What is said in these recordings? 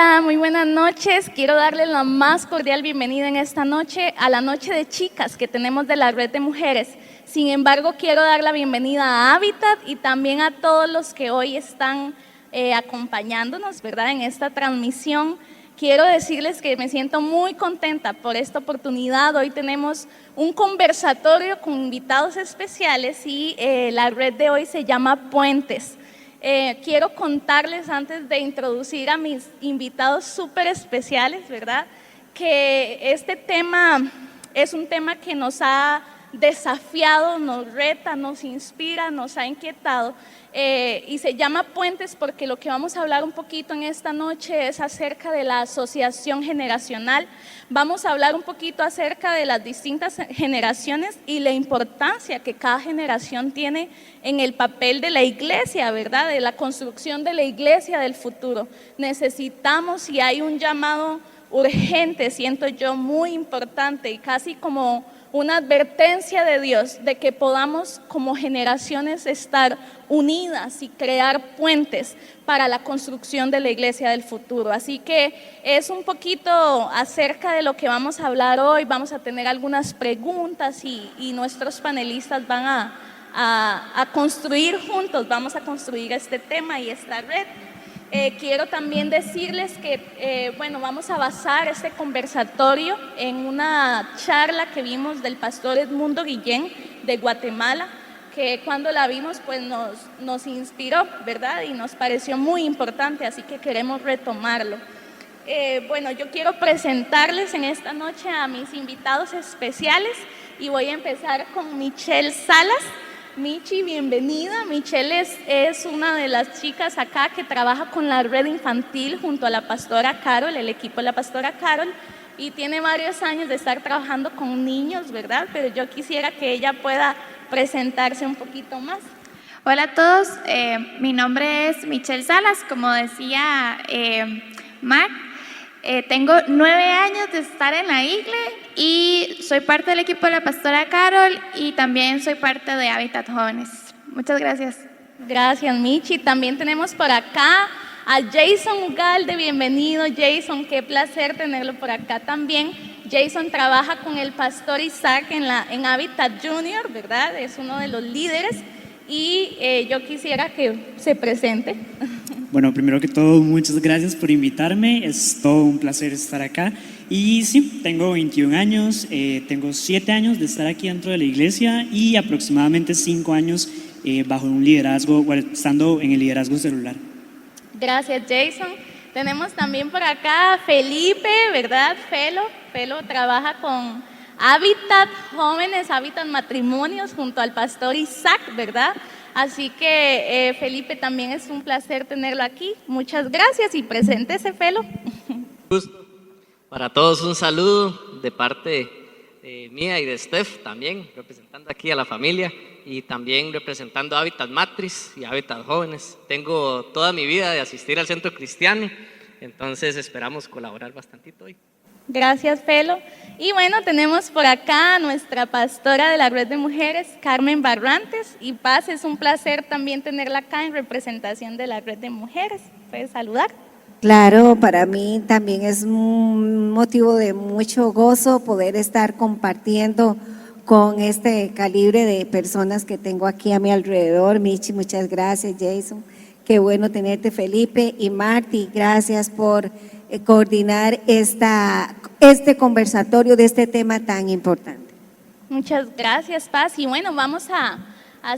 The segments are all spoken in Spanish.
Hola, muy buenas noches. Quiero darles la más cordial bienvenida en esta noche a la noche de chicas que tenemos de la Red de Mujeres. Sin embargo, quiero dar la bienvenida a Habitat y también a todos los que hoy están acompañándonos, ¿verdad?, en esta transmisión. Quiero decirles que me siento muy contenta por esta oportunidad. Hoy tenemos un conversatorio con invitados especiales y la red de hoy se llama Puentes. Quiero contarles antes de introducir a mis invitados súper especiales, ¿verdad?, que este tema es un tema que nos ha desafiado, nos reta, nos inspira, nos ha inquietado y se llama Puentes porque lo que vamos a hablar un poquito en esta noche es acerca de la asociación generacional. Vamos a hablar un poquito acerca de las distintas generaciones y la importancia que cada generación tiene en el papel de la iglesia, ¿verdad?, de la construcción de la iglesia del futuro. Necesitamos y hay un llamado urgente, siento yo, muy importante y casi como una advertencia de Dios de que podamos como generaciones estar unidas y crear puentes para la construcción de la iglesia del futuro. Así que es un poquito acerca de lo que vamos a hablar hoy. Vamos a tener algunas preguntas y nuestros panelistas van a construir juntos, vamos a construir este tema y esta red. Quiero también decirles que, vamos a basar este conversatorio en una charla que vimos del pastor Edmundo Guillén de Guatemala, que cuando la vimos pues nos inspiró, ¿verdad?, y nos pareció muy importante, así que queremos retomarlo. Yo quiero presentarles en esta noche a mis invitados especiales y voy a empezar con Michelle Salas. Michi, bienvenida. Michelle es una de las chicas acá que trabaja con la red infantil junto a la pastora Carol, el equipo de la pastora Carol, y tiene varios años de estar trabajando con niños, ¿verdad? Pero yo quisiera que ella pueda presentarse un poquito más. Hola a todos, mi nombre es Michelle Salas, como decía Mark. Tengo 9 años de estar en la igle y soy parte del equipo de la pastora Carol y también soy parte de Habitat Jóvenes. Muchas gracias. Gracias, Michi. También tenemos por acá a Jason Ugalde. Bienvenido, Jason. Qué placer tenerlo por acá también. Jason trabaja con el pastor Isaac en Habitat Junior, ¿verdad? Es uno de los líderes y yo quisiera que se presente. Bueno, primero que todo, muchas gracias por invitarme, es todo un placer estar acá. Y sí, tengo 21 años, tengo 7 años de estar aquí dentro de la iglesia y aproximadamente 5 años bajo un liderazgo, estando en el liderazgo celular. Gracias, Jason. Tenemos también por acá a Felipe, ¿verdad? Felo trabaja con Habitat Jóvenes, Habitat Matrimonios junto al pastor Isaac, ¿verdad? Así que Felipe, también es un placer tenerlo aquí. Muchas gracias y preséntese, Felo. Para todos un saludo de parte mía y de Steph también, representando aquí a la familia y también representando a Habitat Matriz y Habitat Jóvenes. Tengo toda mi vida de asistir al centro cristiano, entonces esperamos colaborar bastantito hoy. Gracias, Felo. Y bueno, tenemos por acá a nuestra pastora de la Red de Mujeres, Carmen Barrantes. Y Paz, es un placer también tenerla acá en representación de la Red de Mujeres. ¿Puedes saludar? Claro, para mí también es un motivo de mucho gozo poder estar compartiendo con este calibre de personas que tengo aquí a mi alrededor. Michi, muchas gracias. Jason, qué bueno tenerte. Felipe y Marty, gracias por coordinar este conversatorio de este tema tan importante. Muchas gracias, Paz. Y bueno, vamos a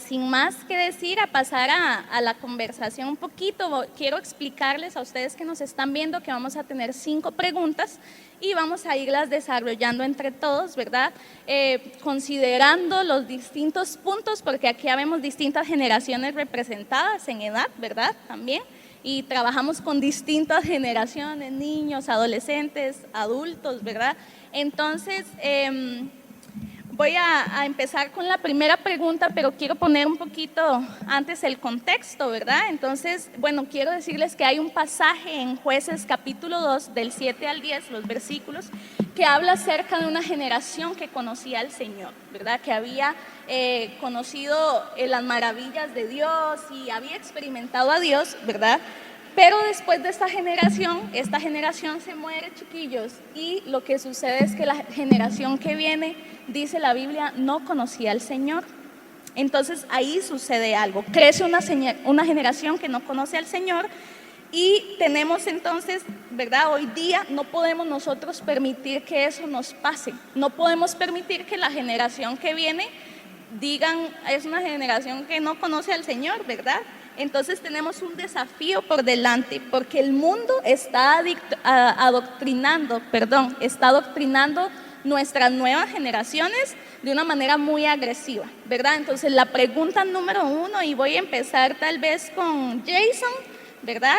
sin más que decir, a pasar a la conversación un poquito. Quiero explicarles a ustedes que nos están viendo que vamos a tener 5 preguntas y vamos a irlas desarrollando entre todos, ¿verdad? Considerando los distintos puntos, porque aquí vemos distintas generaciones representadas en edad, ¿verdad? También. Y trabajamos con distintas generaciones, niños, adolescentes, adultos, ¿verdad? Entonces, voy a empezar con la primera pregunta, pero quiero poner un poquito antes el contexto, ¿verdad? Entonces, quiero decirles que hay un pasaje en Jueces capítulo 2, del 7 al 10, los versículos, que habla acerca de una generación que conocía al Señor, ¿verdad? Que había conocido las maravillas de Dios y había experimentado a Dios, ¿verdad? Pero después de esta generación se muere, chiquillos, y lo que sucede es que la generación que viene, dice la Biblia, no conocía al Señor. Entonces ahí sucede algo, crece una generación que no conoce al Señor y tenemos entonces, ¿verdad? Hoy día no podemos nosotros permitir que eso nos pase, no podemos permitir que la generación que viene digan, es una generación que no conoce al Señor, ¿verdad? Entonces tenemos un desafío por delante, porque el mundo está adoctrinando nuestras nuevas generaciones de una manera muy agresiva, ¿verdad? Entonces la pregunta número 1, y voy a empezar tal vez con Jason, ¿verdad?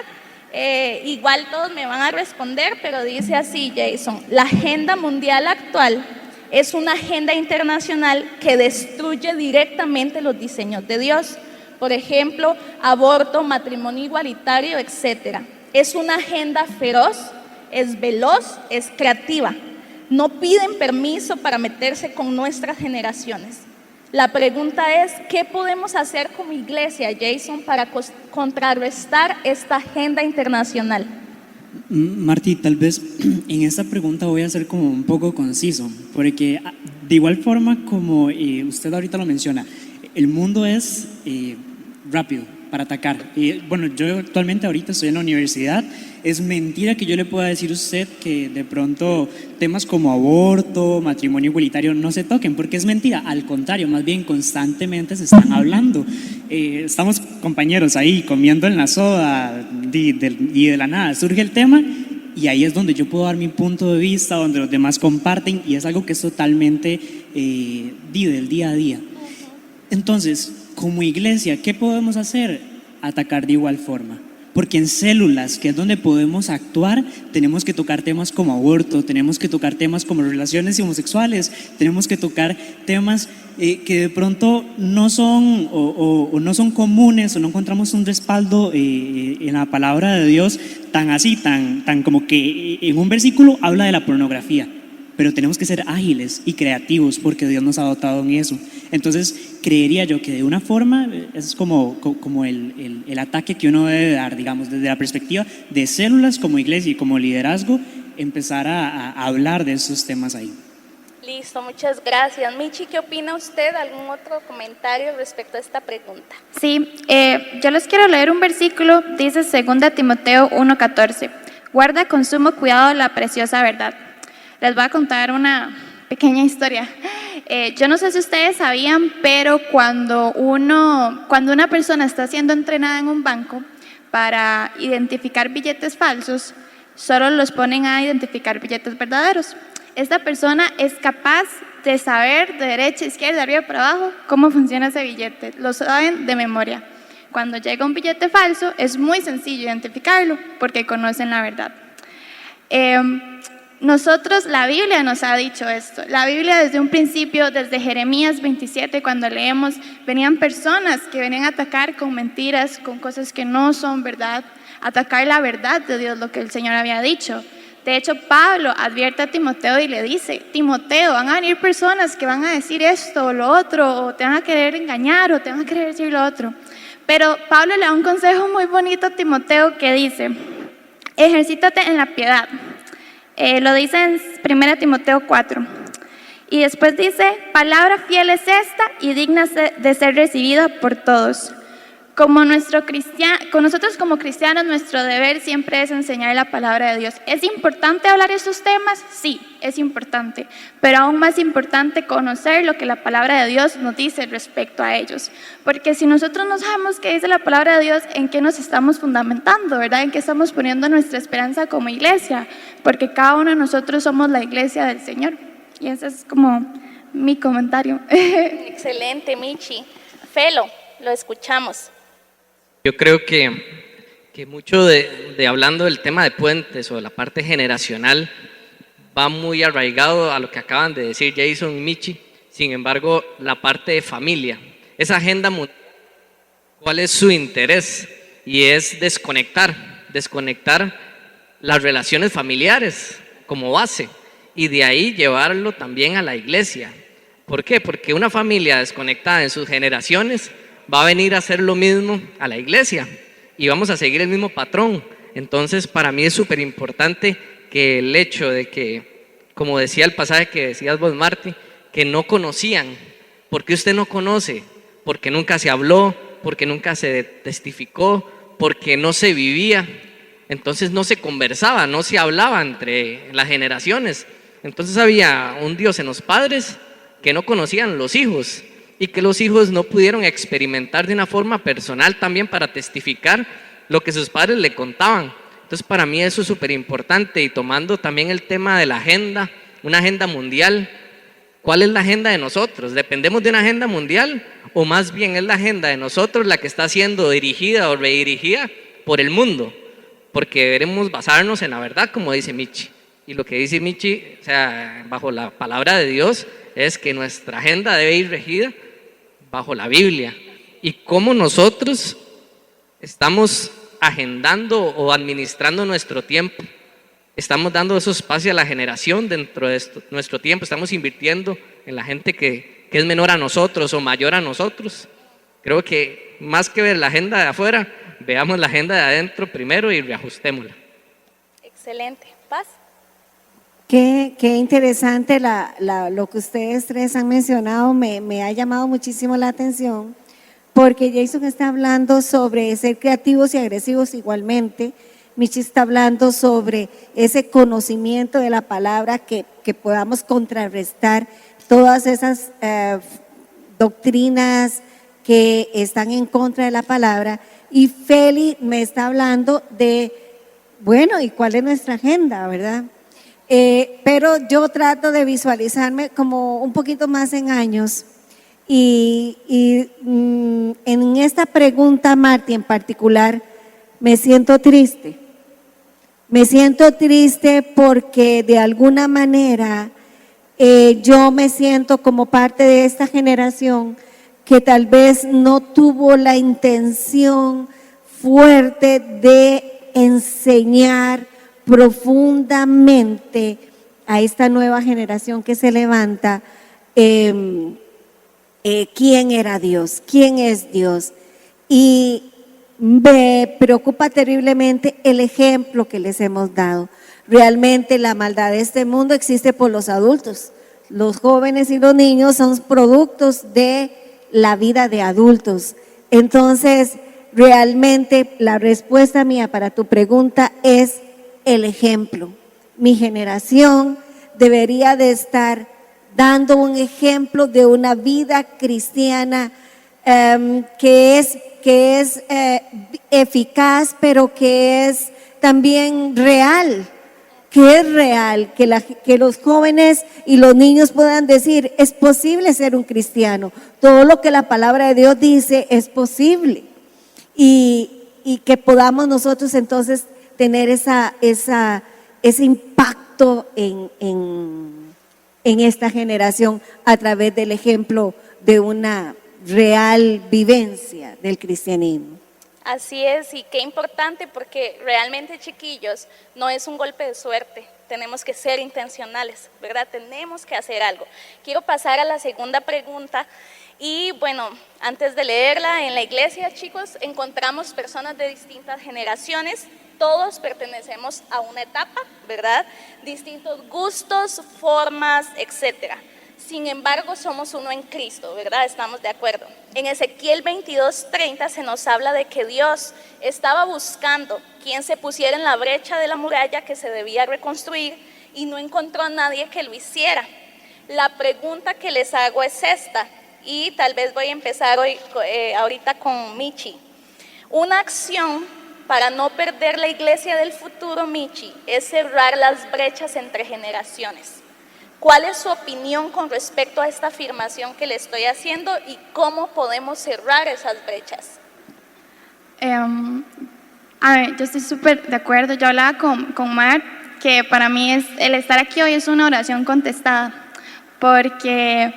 Igual todos me van a responder, pero dice así, Jason: la agenda mundial actual es una agenda internacional que destruye directamente los diseños de Dios. Por ejemplo, aborto, matrimonio igualitario, etc. Es una agenda feroz, es veloz, es creativa. No piden permiso para meterse con nuestras generaciones. La pregunta es, ¿qué podemos hacer como iglesia, Jason, para contrarrestar esta agenda internacional? Martí, tal vez en esta pregunta voy a ser como un poco conciso, porque de igual forma como usted ahorita lo menciona, el mundo es rápido para atacar. Bueno, yo actualmente ahorita estoy en la universidad. Es mentira que yo le pueda decir a usted que de pronto temas como aborto, matrimonio igualitario no se toquen, porque es mentira. Al contrario, más bien constantemente se están hablando. Estamos compañeros ahí comiendo en la soda y de la nada surge el tema y ahí es donde yo puedo dar mi punto de vista, donde los demás comparten, y es algo que es totalmente del día a día. Entonces, como iglesia, ¿qué podemos hacer? Atacar de igual forma. Porque en células, que es donde podemos actuar, tenemos que tocar temas como aborto, tenemos que tocar temas como relaciones homosexuales, tenemos que tocar temas que de pronto no son o no son comunes, o no encontramos un respaldo en la palabra de Dios tan así, tan como que en un versículo habla de la pornografía. Pero tenemos que ser ágiles y creativos porque Dios nos ha dotado en eso. Entonces, creería yo que de una forma es como el ataque que uno debe dar, digamos, desde la perspectiva de células como iglesia y como liderazgo, empezar a hablar de esos temas ahí. Listo, muchas gracias. Michi, ¿qué opina usted? ¿Algún otro comentario respecto a esta pregunta? Sí, yo les quiero leer un versículo, dice 2 Timoteo 1:14. Guarda con sumo cuidado la preciosa verdad. Les voy a contar una pequeña historia. Yo no sé si ustedes sabían, pero cuando una persona está siendo entrenada en un banco para identificar billetes falsos, solo los ponen a identificar billetes verdaderos. Esta persona es capaz de saber de derecha, izquierda, arriba para abajo cómo funciona ese billete. Lo saben de memoria. Cuando llega un billete falso, es muy sencillo identificarlo porque conocen la verdad. Nosotros, la Biblia nos ha dicho esto. La Biblia desde un principio, desde Jeremías 27, cuando leemos, venían personas que venían a atacar con mentiras, con cosas que no son verdad, atacar la verdad de Dios, lo que el Señor había dicho. De hecho, Pablo advierte a Timoteo y le dice: Timoteo, van a venir personas que van a decir esto o lo otro, o te van a querer engañar, o te van a querer decir lo otro. Pero Pablo le da un consejo muy bonito a Timoteo que dice: ejercítate en la piedad. Lo dice en 1 Timoteo 4. Y después dice: palabra fiel es esta y digna de ser recibida por todos. Con nosotros como cristianos, nuestro deber siempre es enseñar la palabra de Dios. ¿Es importante hablar de estos temas? Sí, es importante. Pero aún más importante conocer lo que la palabra de Dios nos dice respecto a ellos. Porque si nosotros no sabemos qué dice la palabra de Dios, ¿en qué nos estamos fundamentando, verdad? ¿En qué estamos poniendo nuestra esperanza como iglesia? Porque cada uno de nosotros somos la iglesia del Señor. Y ese es como mi comentario. Excelente, Michi. Felo, lo escuchamos. Yo creo que mucho de hablando del tema de puentes o de la parte generacional va muy arraigado a lo que acaban de decir Jason y Michi. Sin embargo, la parte de familia, esa agenda mundial, ¿cuál es su interés? Y es desconectar las relaciones familiares como base y de ahí llevarlo también a la iglesia. ¿Por qué? Porque una familia desconectada en sus generaciones va a venir a hacer lo mismo a la iglesia y vamos a seguir el mismo patrón. Entonces, para mí es súper importante que el hecho de que, como decía el pasaje que decías vos, Marty, que no conocían. ¿Por qué usted no conoce? Porque nunca se habló, porque nunca se testificó, porque no se vivía. Entonces no se conversaba, no se hablaba entre las generaciones. Entonces había un Dios en los padres que no conocían los hijos y que los hijos no pudieron experimentar de una forma personal también para testificar lo que sus padres le contaban. Entonces para mí eso es súper importante, y tomando también el tema de la agenda, una agenda mundial. ¿Cuál es la agenda de nosotros? ¿Dependemos de una agenda mundial o más bien es la agenda de nosotros la que está siendo dirigida o redirigida por el mundo? Porque deberemos basarnos en la verdad, como dice Michi. Y lo que dice Michi, o sea, bajo la palabra de Dios, es que nuestra agenda debe ir regida bajo la Biblia. Y cómo nosotros estamos agendando o administrando nuestro tiempo. Estamos dando esos espacios a la generación dentro de nuestro tiempo. Estamos invirtiendo en la gente que es menor a nosotros o mayor a nosotros. Creo que más que ver la agenda de afuera, veamos la agenda de adentro primero y reajustémosla. Excelente. Paz. Qué interesante lo que ustedes tres han mencionado, me ha llamado muchísimo la atención, porque Jason está hablando sobre ser creativos y agresivos igualmente. Michi está hablando sobre ese conocimiento de la palabra, que podamos contrarrestar todas esas doctrinas que están en contra de la palabra. Y Feli me está hablando de, bueno, ¿y cuál es nuestra agenda, verdad? Pero yo trato de visualizarme como un poquito más en años, y en esta pregunta, Marty, en particular, me siento triste. Me siento triste porque de alguna manera yo me siento como parte de esta generación que tal vez no tuvo la intención fuerte de enseñar profundamente a esta nueva generación que se levanta quién era Dios, quién es Dios. Y me preocupa terriblemente el ejemplo que les hemos dado. Realmente la maldad de este mundo existe por los adultos. Los jóvenes y los niños son productos de la vida de adultos. Entonces, realmente la respuesta mía para tu pregunta es el ejemplo. Mi generación debería de estar dando un ejemplo de una vida cristiana que es eficaz, pero que es también real, que los jóvenes y los niños puedan decir, es posible ser un cristiano, todo lo que la palabra de Dios dice es posible, y que podamos nosotros entonces tener ese impacto en esta generación a través del ejemplo de una real vivencia del cristianismo. Así es, y qué importante, porque realmente, chiquillos, no es un golpe de suerte. Tenemos que ser intencionales, ¿verdad? Tenemos que hacer algo. Quiero pasar a la segunda pregunta. Y bueno, antes de leerla, en la iglesia, chicos, encontramos personas de distintas generaciones. Todos pertenecemos a una etapa, ¿verdad? Distintos gustos, formas, etcétera. Sin embargo, somos uno en Cristo, ¿verdad? Estamos de acuerdo. En Ezequiel 22:30 se nos habla de que Dios estaba buscando quien se pusiera en la brecha de la muralla que se debía reconstruir, y no encontró a nadie que lo hiciera. La pregunta que les hago es esta, y tal vez voy a empezar ahorita con Michi. Una acción para no perder la iglesia del futuro, Michi, es cerrar las brechas entre generaciones. ¿Cuál es su opinión con respecto a esta afirmación que le estoy haciendo y cómo podemos cerrar esas brechas? A ver, yo estoy súper de acuerdo. Yo hablaba con Mar que para mí el estar aquí hoy es una oración contestada, porque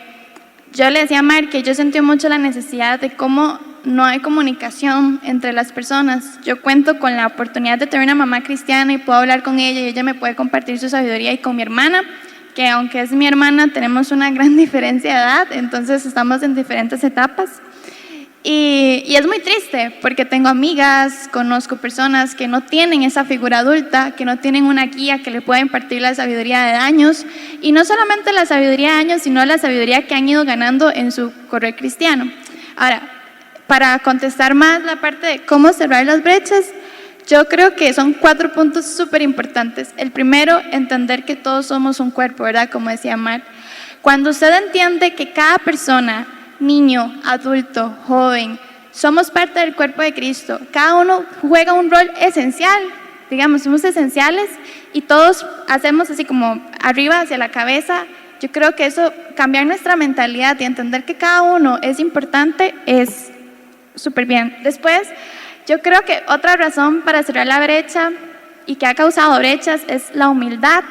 yo le decía a Mar que yo sentí mucho la necesidad de cómo no hay comunicación entre las personas. Yo cuento con la oportunidad de tener una mamá cristiana y puedo hablar con ella y ella me puede compartir su sabiduría, y con mi hermana, que aunque es mi hermana, tenemos una gran diferencia de edad, entonces estamos en diferentes etapas. Y es muy triste porque tengo amigas, conozco personas que no tienen esa figura adulta, que no tienen una guía que le pueda impartir la sabiduría de años, y no solamente la sabiduría de años, sino la sabiduría que han ido ganando en su correr cristiano. Ahora, para contestar más la parte de cómo cerrar las brechas, yo creo que son 4 puntos súper importantes. El primero, entender que todos somos un cuerpo, ¿verdad? Como decía Mar. Cuando usted entiende que cada persona, niño, adulto, joven, somos parte del cuerpo de Cristo, cada uno juega un rol esencial, digamos, somos esenciales y todos hacemos así como arriba hacia la cabeza. Yo creo que eso, cambiar nuestra mentalidad y entender que cada uno es importante, es súper bien. Después, yo creo que otra razón para cerrar la brecha y que ha causado brechas es la humildad.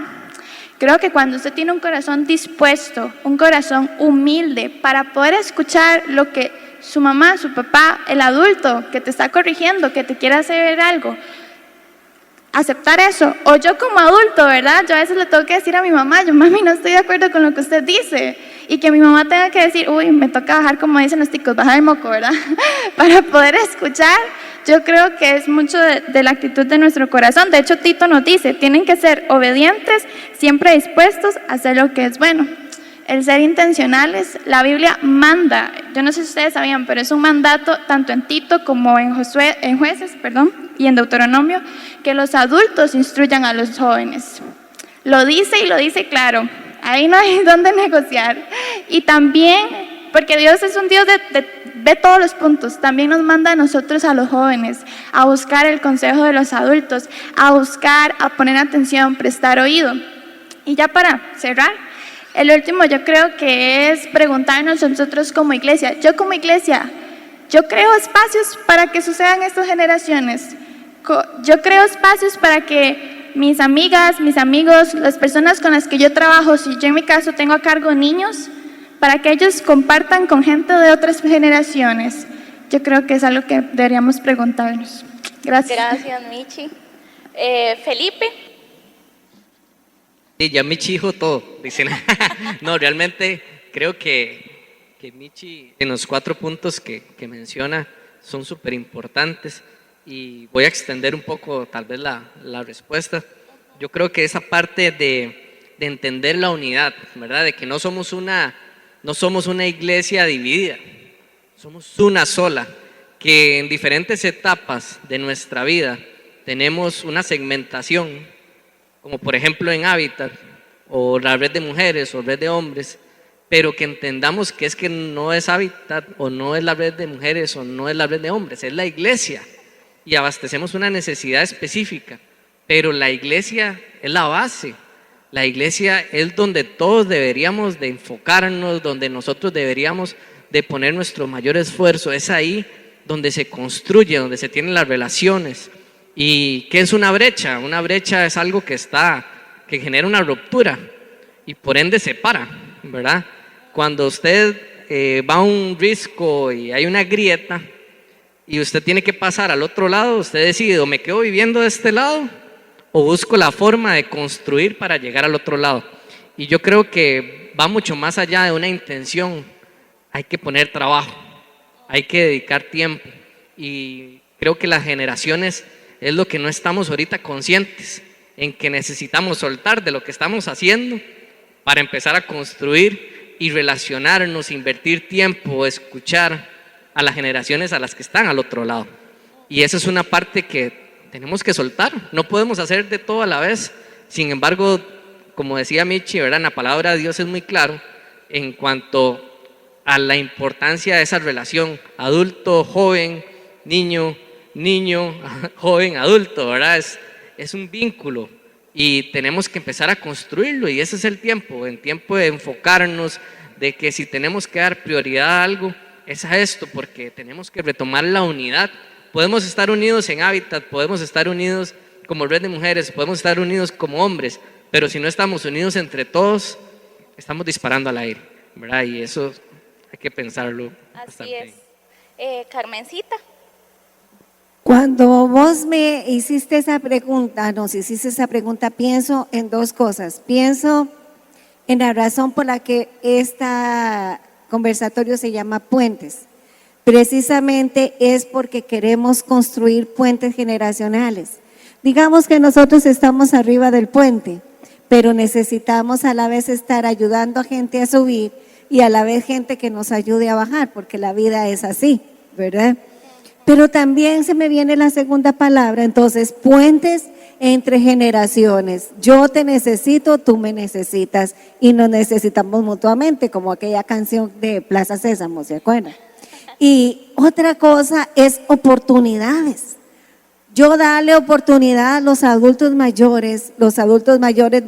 Creo que cuando usted tiene un corazón dispuesto, un corazón humilde para poder escuchar lo que su mamá, su papá, el adulto que te está corrigiendo, que te quiere hacer algo, aceptar eso. O yo como adulto, ¿verdad? Yo a veces le tengo que decir a mi mamá, yo mami no estoy de acuerdo con lo que usted dice. Y que mi mamá tenga que decir, uy, me toca bajar, como dicen los ticos, bajar el moco, ¿verdad? Para poder escuchar. Yo creo que es mucho de la actitud de nuestro corazón. De hecho, Tito nos dice, tienen que ser obedientes, siempre dispuestos a hacer lo que es bueno. El ser intencionales, la Biblia manda, yo no sé si ustedes sabían, pero es un mandato tanto en Tito como en Jueces, y en Deuteronomio, que los adultos instruyan a los jóvenes. Lo dice y lo dice claro, ahí no hay dónde negociar. Y también, porque Dios es un Dios ve todos los puntos, también nos manda a nosotros, a los jóvenes, a buscar el consejo de los adultos, a buscar, a poner atención, prestar oído. Y ya para cerrar, el último yo creo que es preguntarnos nosotros como iglesia. Yo como iglesia, yo creo espacios para que sucedan estas generaciones. Yo creo espacios para que mis amigas, mis amigos, las personas con las que yo trabajo, si yo en mi caso tengo a cargo niños, para que ellos compartan con gente de otras generaciones. Yo creo que es algo que deberíamos preguntarnos. Gracias. Gracias, Michi. Felipe. Sí, ya Michi dijo todo, dicen. No, realmente creo que Michi en los 4 puntos que menciona son súper importantes y voy a extender un poco tal vez la respuesta. Yo creo que esa parte de entender la unidad, ¿verdad? De que no somos una iglesia dividida, somos una sola, que en diferentes etapas de nuestra vida tenemos una segmentación, como por ejemplo en Hábitat, o la red de mujeres, o red de hombres, pero que entendamos que es que no es Hábitat, o no es la red de mujeres, o no es la red de hombres, es la iglesia, y abastecemos una necesidad específica, pero la iglesia es la base. La iglesia es donde todos deberíamos de enfocarnos, donde nosotros deberíamos de poner nuestro mayor esfuerzo. Es ahí donde se construye, donde se tienen las relaciones. ¿Y qué es una brecha? Una brecha es algo que genera una ruptura y por ende separa, ¿verdad? Cuando usted va a un risco y hay una grieta y usted tiene que pasar al otro lado, usted decide, o me quedo viviendo de este lado o busco la forma de construir para llegar al otro lado. Y yo creo que va mucho más allá de una intención. Hay que poner trabajo, hay que dedicar tiempo. Y creo que las generaciones es lo que no estamos ahorita conscientes, en que necesitamos soltar de lo que estamos haciendo para empezar a construir y relacionarnos, invertir tiempo, escuchar a las generaciones a las que están al otro lado. Y esa es una parte que tenemos que soltar, no podemos hacer de todo a la vez. Sin embargo, como decía Michi, ¿verdad? En la palabra de Dios es muy claro en cuanto a la importancia de esa relación adulto, joven, niño, joven, adulto, ¿verdad? Es un vínculo y tenemos que empezar a construirlo y ese es el tiempo de enfocarnos, de que si tenemos que dar prioridad a algo, es a esto, porque tenemos que retomar la unidad. Podemos estar unidos en Hábitat, podemos estar unidos como red de mujeres, podemos estar unidos como hombres, pero si no estamos unidos entre todos, estamos disparando al aire, ¿verdad? Y eso hay que pensarlo Así es. Carmencita. Cuando vos me hiciste esa pregunta, pienso en 2 cosas. Pienso en la razón por la que este conversatorio se llama Puentes. precisamente es porque queremos construir puentes generacionales. Digamos que nosotros estamos arriba del puente, pero necesitamos a la vez estar ayudando a gente a subir y a la vez gente que nos ayude a bajar, porque la vida es así, ¿verdad? Pero también se me viene la segunda palabra, entonces, puentes entre generaciones. Yo te necesito, tú me necesitas y nos necesitamos mutuamente, como aquella canción de Plaza Sésamo, ¿se acuerdan? Y otra cosa es oportunidades. Yo darle oportunidad a los adultos mayores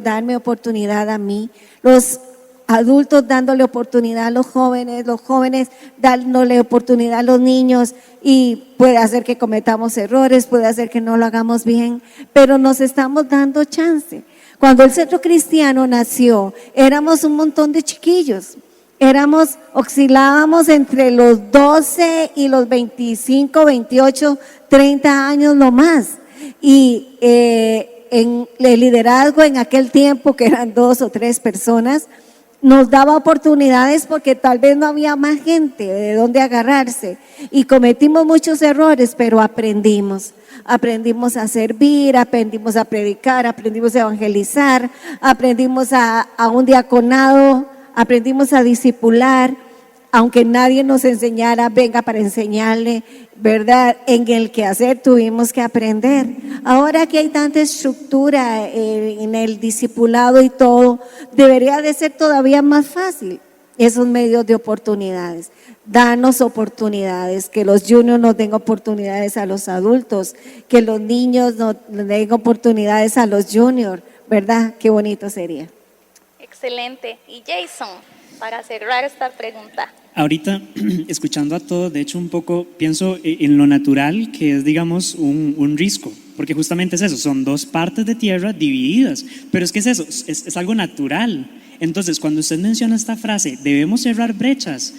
darme oportunidad a mí, los adultos dándole oportunidad a los jóvenes dándole oportunidad a los niños, y puede hacer que cometamos errores, puede hacer que no lo hagamos bien, pero nos estamos dando chance. Cuando el Centro Cristiano nació, éramos un montón de chiquillos, oscilábamos entre los 12 y los 25, 28, 30 años lo más, y en el liderazgo en aquel tiempo, que eran 2 o 3 personas, nos daba oportunidades porque tal vez no había más gente de donde agarrarse y cometimos muchos errores, pero aprendimos a servir, aprendimos a predicar, aprendimos a evangelizar, aprendimos a un diaconado, aprendimos a discipular, aunque nadie nos enseñara, venga para enseñarle, ¿verdad? En el quehacer tuvimos que aprender. Ahora que hay tanta estructura en el discipulado y todo, debería de ser todavía más fácil esos medios de oportunidades. Danos oportunidades, que los juniors nos den oportunidades a los adultos, que los niños nos den oportunidades a los juniors, ¿verdad? Qué bonito sería. Excelente. Y Jason, para cerrar esta pregunta. Ahorita, escuchando a todos, de hecho un poco pienso en lo natural que es, digamos, un risco, porque justamente es eso, son 2 partes de tierra divididas, pero es que es eso, es algo natural. Entonces, cuando usted menciona esta frase, debemos cerrar brechas,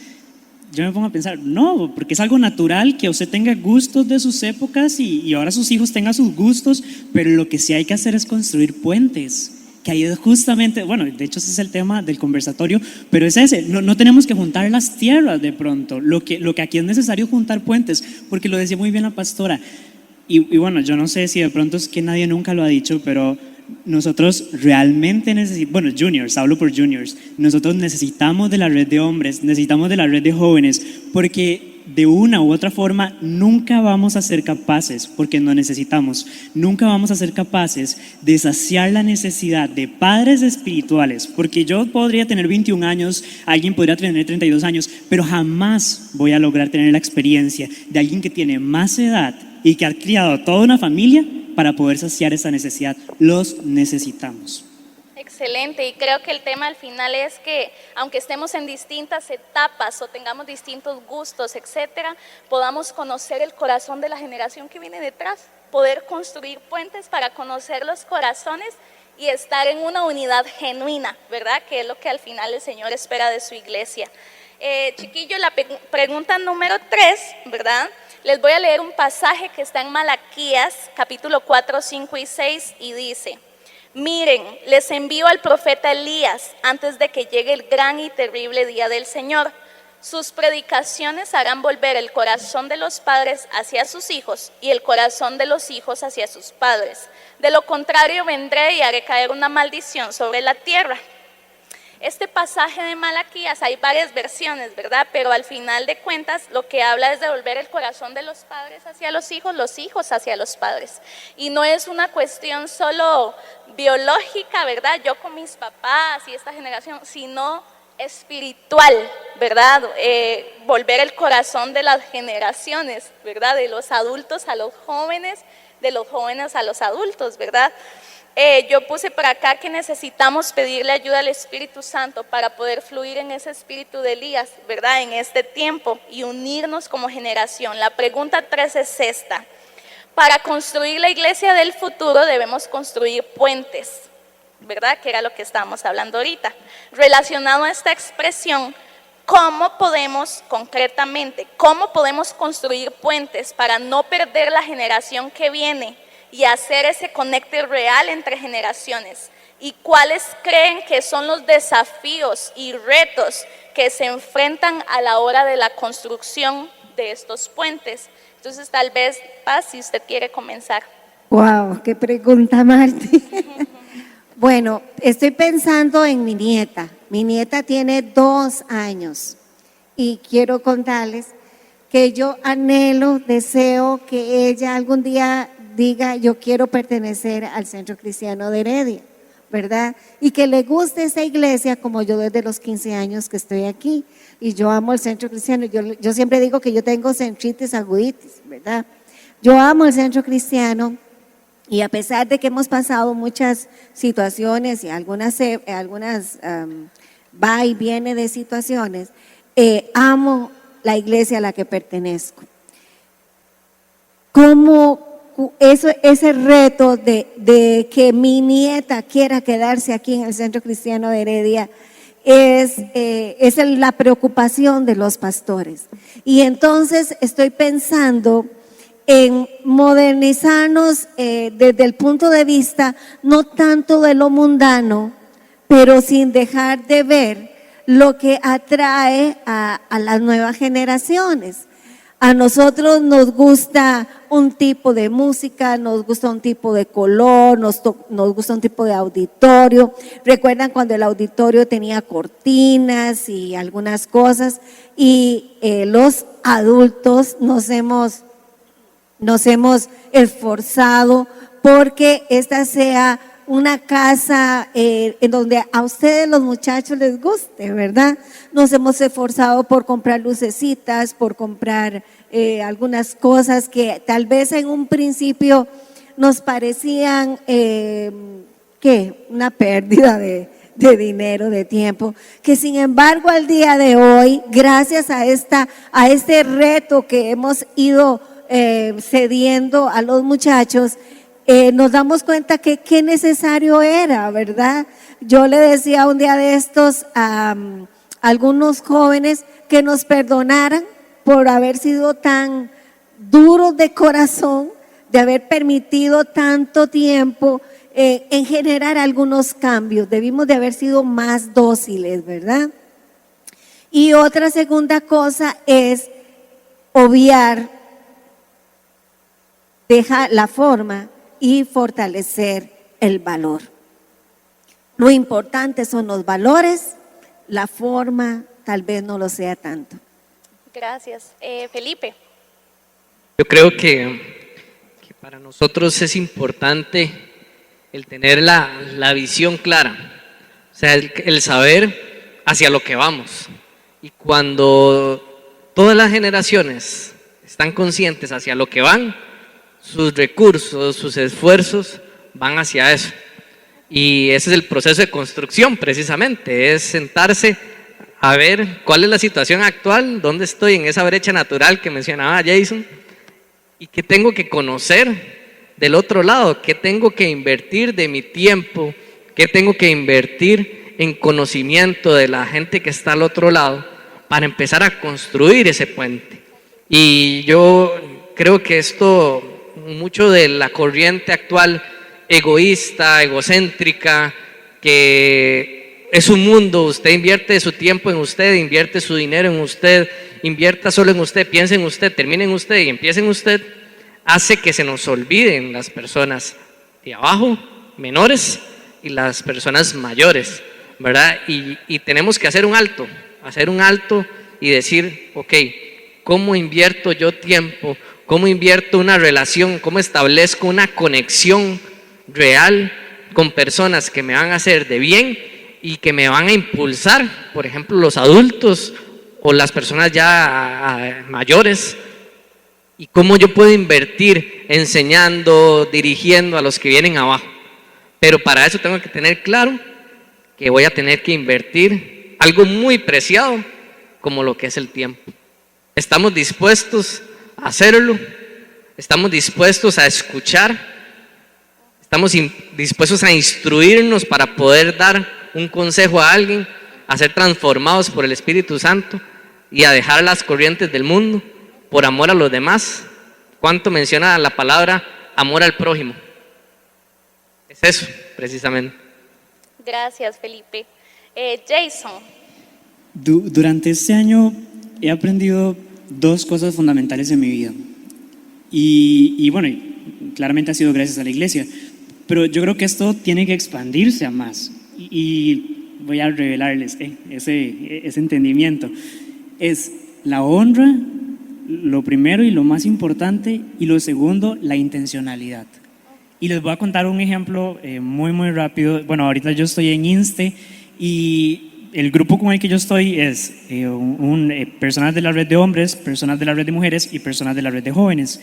yo me pongo a pensar, no, porque es algo natural que usted tenga gustos de sus épocas y ahora sus hijos tengan sus gustos, pero lo que sí hay que hacer es construir puentes. Que ahí es justamente, bueno, de hecho ese es el tema del conversatorio, pero es ese, no tenemos que juntar las tierras de pronto, lo que aquí es necesario juntar puentes, porque lo decía muy bien la pastora, y bueno, yo no sé si de pronto es que nadie nunca lo ha dicho, pero nosotros realmente necesitamos, bueno, juniors, hablo por juniors, nosotros necesitamos de la red de hombres, necesitamos de la red de jóvenes, porque de una u otra forma nunca vamos a ser capaces, porque no necesitamos, nunca vamos a ser capaces de saciar la necesidad de padres espirituales, porque yo podría tener 21 años, alguien podría tener 32 años, pero jamás voy a lograr tener la experiencia de alguien que tiene más edad y que ha criado a toda una familia para poder saciar esa necesidad. Los necesitamos. Excelente, y creo que el tema al final es que aunque estemos en distintas etapas o tengamos distintos gustos, etcétera, podamos conocer el corazón de la generación que viene detrás, poder construir puentes para conocer los corazones y estar en una unidad genuina, ¿verdad? Que es lo que al final el Señor espera de su iglesia. Chiquillo, la pregunta número 3, ¿verdad? Les voy a leer un pasaje que está en Malaquías, capítulo 4, 5 y 6, y dice: miren, les envío al profeta Elías antes de que llegue el gran y terrible día del Señor. Sus predicaciones harán volver el corazón de los padres hacia sus hijos y el corazón de los hijos hacia sus padres. De lo contrario, vendré y haré caer una maldición sobre la tierra. Este pasaje de Malaquías, hay varias versiones, ¿verdad? Pero al final de cuentas lo que habla es de volver el corazón de los padres hacia los hijos hacia los padres. Y no es una cuestión solo biológica, ¿verdad? Yo con mis papás y esta generación, sino espiritual, ¿verdad? Volver el corazón de las generaciones, ¿verdad? De los adultos a los jóvenes, de los jóvenes a los adultos, ¿verdad? Yo puse por acá que necesitamos pedirle ayuda al Espíritu Santo para poder fluir en ese espíritu de Elías, ¿verdad? En este tiempo y unirnos como generación. La pregunta 3 es esta: para construir la iglesia del futuro debemos construir puentes, ¿verdad? Que era lo que estábamos hablando ahorita. Relacionado a esta expresión, ¿cómo podemos concretamente, cómo podemos construir puentes para no perder la generación que viene y hacer ese conecte real entre generaciones? ¿Y cuáles creen que son los desafíos y retos que se enfrentan a la hora de la construcción de estos puentes. Entonces, tal vez, Paz, si usted quiere comenzar. Wow, qué pregunta, Marti. Bueno, estoy pensando en mi nieta. Mi nieta tiene 2 años y quiero contarles que yo anhelo, deseo que ella algún día diga, yo quiero pertenecer al Centro Cristiano de Heredia, ¿verdad? Y que le guste esa iglesia como yo desde los 15 años que estoy aquí. Y yo amo el Centro Cristiano. Yo siempre digo que yo tengo centritis aguditis, ¿verdad? Yo amo el Centro Cristiano. Y a pesar de que hemos pasado muchas situaciones y algunas va y viene de situaciones, amo la iglesia a la que pertenezco. Como ese reto de que mi nieta quiera quedarse aquí en el Centro Cristiano de Heredia es la preocupación de los pastores. Y entonces estoy pensando en modernizarnos desde el punto de vista no tanto de lo mundano, pero sin dejar de ver lo que atrae a las nuevas generaciones. A nosotros nos gusta un tipo de música, nos gusta un tipo de color, nos gusta un tipo de auditorio. ¿Recuerdan cuando el auditorio tenía cortinas y algunas cosas? Y los adultos nos hemos esforzado porque esta sea una casa en donde a ustedes los muchachos les guste, ¿verdad? Nos hemos esforzado por comprar lucecitas, por comprar algunas cosas que tal vez en un principio nos parecían una pérdida de dinero, de tiempo, que sin embargo al día de hoy, gracias a este reto que hemos ido cediendo a los muchachos, nos damos cuenta que qué necesario era, ¿verdad? Yo le decía un día de estos a algunos jóvenes que nos perdonaran por haber sido tan duros de corazón, de haber permitido tanto tiempo en generar algunos cambios. Debimos de haber sido más dóciles, ¿verdad? Y otra segunda cosa es obviar, dejar la forma y fortalecer el valor. Lo importante son los valores, la forma tal vez no lo sea tanto. Gracias. Felipe. Yo creo que para nosotros es importante el tener la visión clara, o sea, el saber hacia lo que vamos. Y cuando todas las generaciones están conscientes hacia lo que van, sus recursos, sus esfuerzos van hacia eso. Y ese es el proceso de construcción precisamente, es sentarse a ver cuál es la situación actual, dónde estoy en esa brecha natural que mencionaba Jason, y qué tengo que conocer del otro lado, qué tengo que invertir de mi tiempo, qué tengo que invertir en conocimiento de la gente que está al otro lado para empezar a construir ese puente. Y yo creo que esto, mucho de la corriente actual egoísta, egocéntrica, que es un mundo, usted invierte su tiempo en usted, invierte su dinero en usted, invierta solo en usted, piense en usted, termine en usted y empiece en usted, hace que se nos olviden las personas de abajo, menores, y las personas mayores, ¿verdad? Y tenemos que hacer un alto y decir, ok, ¿cómo invierto yo tiempo? ¿Cómo invierto una relación? ¿Cómo establezco una conexión real con personas que me van a hacer de bien y que me van a impulsar? Por ejemplo, los adultos o las personas ya mayores. ¿Y cómo yo puedo invertir enseñando, dirigiendo a los que vienen abajo? Pero para eso tengo que tener claro que voy a tener que invertir algo muy preciado como lo que es el tiempo. ¿Estamos dispuestos a hacerlo? ¿Estamos dispuestos a escuchar? ¿Estamos dispuestos a instruirnos para poder dar un consejo a alguien, a ser transformados por el Espíritu Santo y a dejar las corrientes del mundo por amor a los demás? ¿Cuánto menciona la palabra amor al prójimo? Es eso, precisamente. Gracias, Felipe. Jason. Durante este año he aprendido dos cosas fundamentales en mi vida. Y bueno, claramente ha sido gracias a la iglesia, pero yo creo que esto tiene que expandirse a más. Y voy a revelarles ese entendimiento. Es la honra, lo primero y lo más importante, y lo segundo, la intencionalidad. Y les voy a contar un ejemplo muy rápido. Bueno, ahorita yo estoy en INSTE y el grupo con el que yo estoy es personas de la red de hombres, personas de la red de mujeres y personas de la red de jóvenes.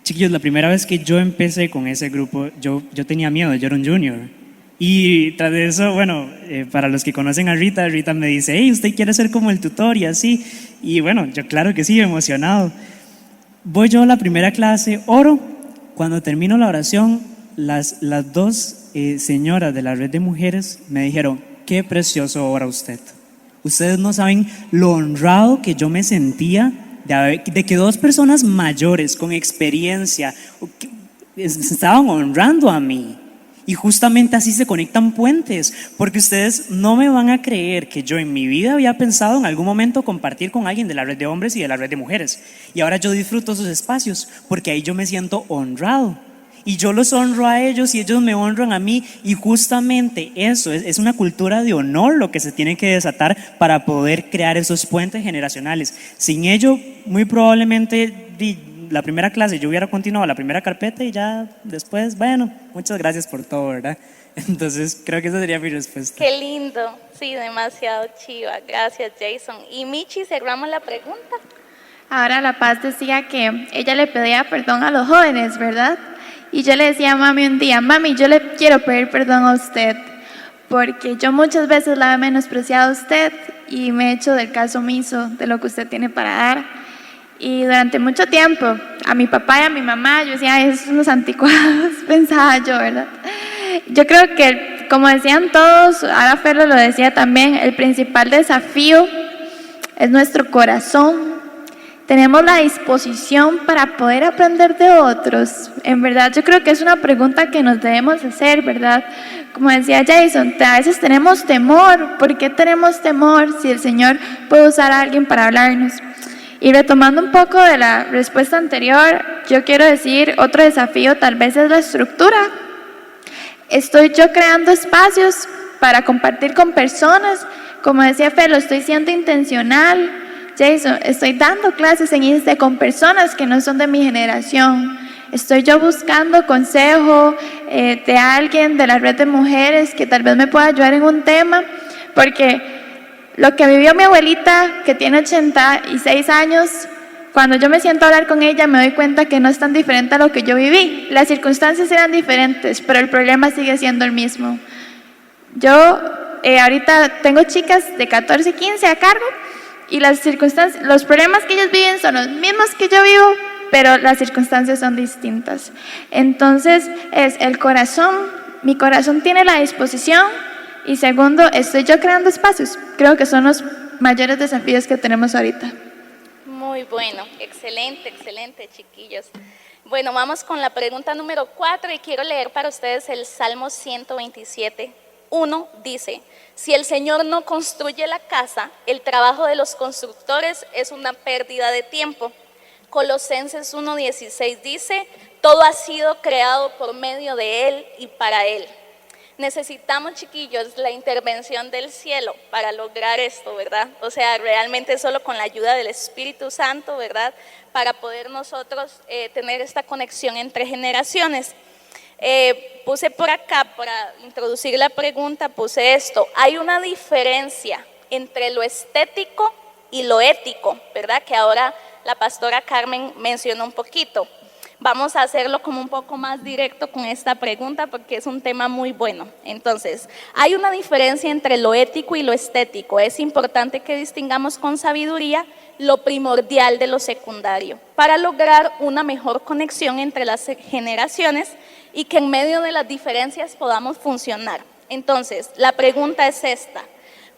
Chiquillos, la primera vez que yo empecé con ese grupo, yo tenía miedo, yo era un junior. Y tras de eso, bueno, para los que conocen a Rita, Rita me dice, hey, ¿usted quiere ser como el tutor y así? Y bueno, yo claro que sí, emocionado. Voy yo a la primera clase, oro. Cuando termino la oración, las dos señoras de la red de mujeres me dijeron, qué precioso ora usted. Ustedes no saben lo honrado que yo me sentía de que dos personas mayores con experiencia se estaban honrando a mí. Y justamente así se conectan puentes, porque ustedes no me van a creer que yo en mi vida había pensado en algún momento compartir con alguien de la red de hombres y de la red de mujeres. Y ahora yo disfruto esos espacios, porque ahí yo me siento honrado. Y yo los honro a ellos y ellos me honran a mí. Y justamente eso es una cultura de honor lo que se tiene que desatar para poder crear esos puentes generacionales. Sin ello, muy probablemente la primera clase yo hubiera continuado la primera carpeta y ya después, bueno, muchas gracias por todo, ¿verdad? Entonces creo que esa sería mi respuesta. Qué lindo, sí, demasiado chiva. Gracias, Jason. Y Michi, cerramos la pregunta. Ahora La Paz decía que ella le pedía perdón a los jóvenes, ¿verdad? Y yo le decía a mami un día, mami, yo le quiero pedir perdón a usted, porque yo muchas veces la he menospreciado a usted y me he hecho del caso omiso de lo que usted tiene para dar. Y durante mucho tiempo, a mi papá y a mi mamá, yo decía, ay, esos son unos anticuados, pensaba yo, ¿verdad? Yo creo que, como decían todos, ahora Ferlo lo decía también, el principal desafío es nuestro corazón. Tenemos la disposición para poder aprender de otros. En verdad, yo creo que es una pregunta que nos debemos hacer, ¿verdad? Como decía Jason, a veces tenemos temor. ¿Por qué tenemos temor si el Señor puede usar a alguien para hablarnos? Y retomando un poco de la respuesta anterior, yo quiero decir, otro desafío tal vez es la estructura. Estoy yo creando espacios para compartir con personas, como decía Felo, estoy siendo intencional. Jason, estoy dando clases en INSTE con personas que no son de mi generación. Estoy yo buscando consejo de alguien de la red de mujeres que tal vez me pueda ayudar en un tema, porque lo que vivió mi abuelita, que tiene 86 años, cuando yo me siento a hablar con ella me doy cuenta que no es tan diferente a lo que yo viví. Las circunstancias eran diferentes, pero el problema sigue siendo el mismo. Yo ahorita tengo chicas de 14 y 15 a cargo y las circunstancias, los problemas que ellos viven son los mismos que yo vivo, pero las circunstancias son distintas. Entonces es el corazón, mi corazón tiene la disposición. Y segundo, estoy yo creando espacios. Creo que son los mayores desafíos que tenemos ahorita. Muy bueno, excelente, excelente, chiquillos. Bueno, vamos con la pregunta número 4 y quiero leer para ustedes el Salmo 127. 1 dice, si el Señor no construye la casa, el trabajo de los constructores es una pérdida de tiempo. Colosenses 1:16 dice, todo ha sido creado por medio de Él y para Él. Necesitamos, chiquillos, la intervención del cielo para lograr esto, ¿verdad? O sea, realmente solo con la ayuda del Espíritu Santo, ¿verdad? Para poder nosotros tener esta conexión entre generaciones. Puse por acá, para introducir la pregunta, puse esto. Hay una diferencia entre lo estético y lo ético, ¿verdad? Que ahora la pastora Carmen mencionó un poquito. Vamos a hacerlo como un poco más directo con esta pregunta porque es un tema muy bueno. Entonces, hay una diferencia entre lo ético y lo estético. Es importante que distingamos con sabiduría lo primordial de lo secundario para lograr una mejor conexión entre las generaciones y que en medio de las diferencias podamos funcionar. Entonces, la pregunta es esta.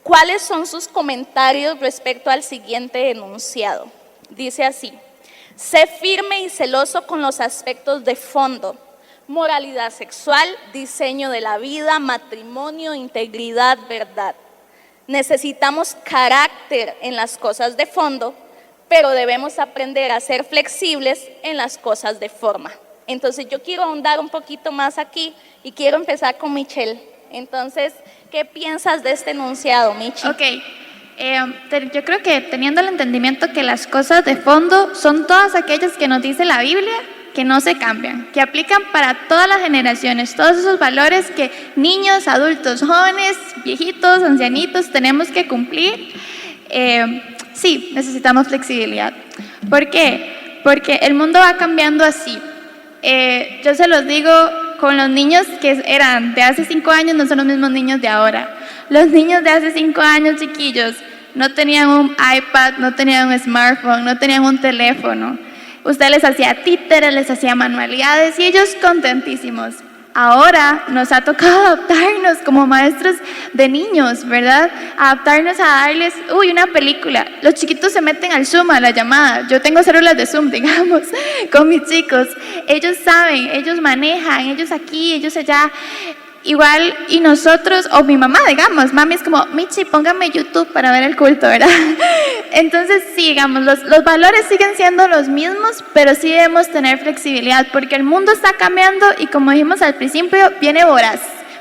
¿Cuáles son sus comentarios respecto al siguiente enunciado? Dice así. Sé firme y celoso con los aspectos de fondo, moralidad sexual, diseño de la vida, matrimonio, integridad, verdad. Necesitamos carácter en las cosas de fondo, pero debemos aprender a ser flexibles en las cosas de forma. Entonces yo quiero ahondar un poquito más aquí y quiero empezar con Michelle. Entonces, ¿qué piensas de este enunciado, Michi? Ok, yo creo que teniendo el entendimiento que las cosas de fondo son todas aquellas que nos dice la Biblia, que no se cambian, que aplican para todas las generaciones, todos esos valores que niños, adultos, jóvenes, viejitos, ancianitos tenemos que cumplir. Sí, necesitamos flexibilidad. ¿Por qué? Porque el mundo va cambiando así. Yo se los digo con los niños que eran de hace 5 años, no son los mismos niños de ahora. Los niños de hace 5 años, chiquillos, no tenían un iPad, no tenían un smartphone, no tenían un teléfono. Usted les hacía títeres, les hacía manualidades y ellos contentísimos. Ahora nos ha tocado adaptarnos como maestros de niños, ¿verdad? Adaptarnos a darles, una película. Los chiquitos se meten al Zoom, a la llamada. Yo tengo células de Zoom, digamos, con mis chicos. Ellos saben, ellos manejan, ellos aquí, ellos allá. Igual, y nosotros, o mi mamá, digamos, mami es como, Michi, póngame YouTube para ver el culto, ¿verdad? Entonces, sí, digamos, los valores siguen siendo los mismos, pero sí debemos tener flexibilidad, porque el mundo está cambiando y como dijimos al principio, viene voraz,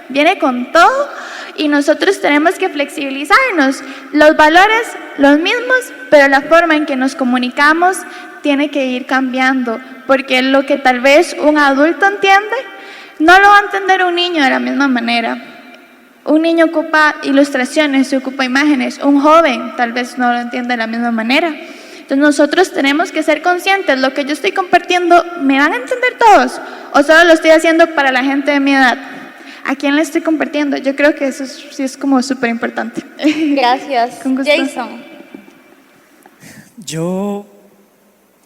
viene con todo y nosotros tenemos que flexibilizarnos. Los valores, los mismos, pero la forma en que nos comunicamos tiene que ir cambiando, porque lo que tal vez un adulto entiende, no lo va a entender un niño de la misma manera. Un niño ocupa ilustraciones, se ocupa imágenes. Un joven tal vez no lo entiende de la misma manera. Entonces nosotros tenemos que ser conscientes. Lo que yo estoy compartiendo, ¿me van a entender todos? ¿O solo lo estoy haciendo para la gente de mi edad? ¿A quién le estoy compartiendo? Yo creo que eso sí es como súper importante. Gracias. Con gusto. Jason. Yo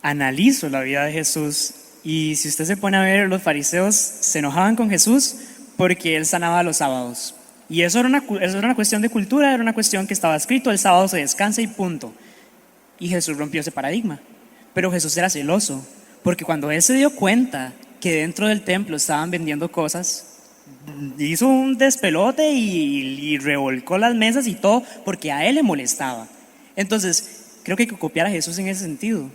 analizo la vida de Jesús y si usted se pone a ver, los fariseos se enojaban con Jesús porque él sanaba los sábados. Y eso era una cuestión de cultura, era una cuestión que estaba escrito, el sábado se descansa y punto. Y Jesús rompió ese paradigma. Pero Jesús era celoso, porque cuando él se dio cuenta que dentro del templo estaban vendiendo cosas, hizo un despelote y revolcó las mesas y todo, porque a él le molestaba. Entonces, creo que hay que copiar a Jesús en ese sentido.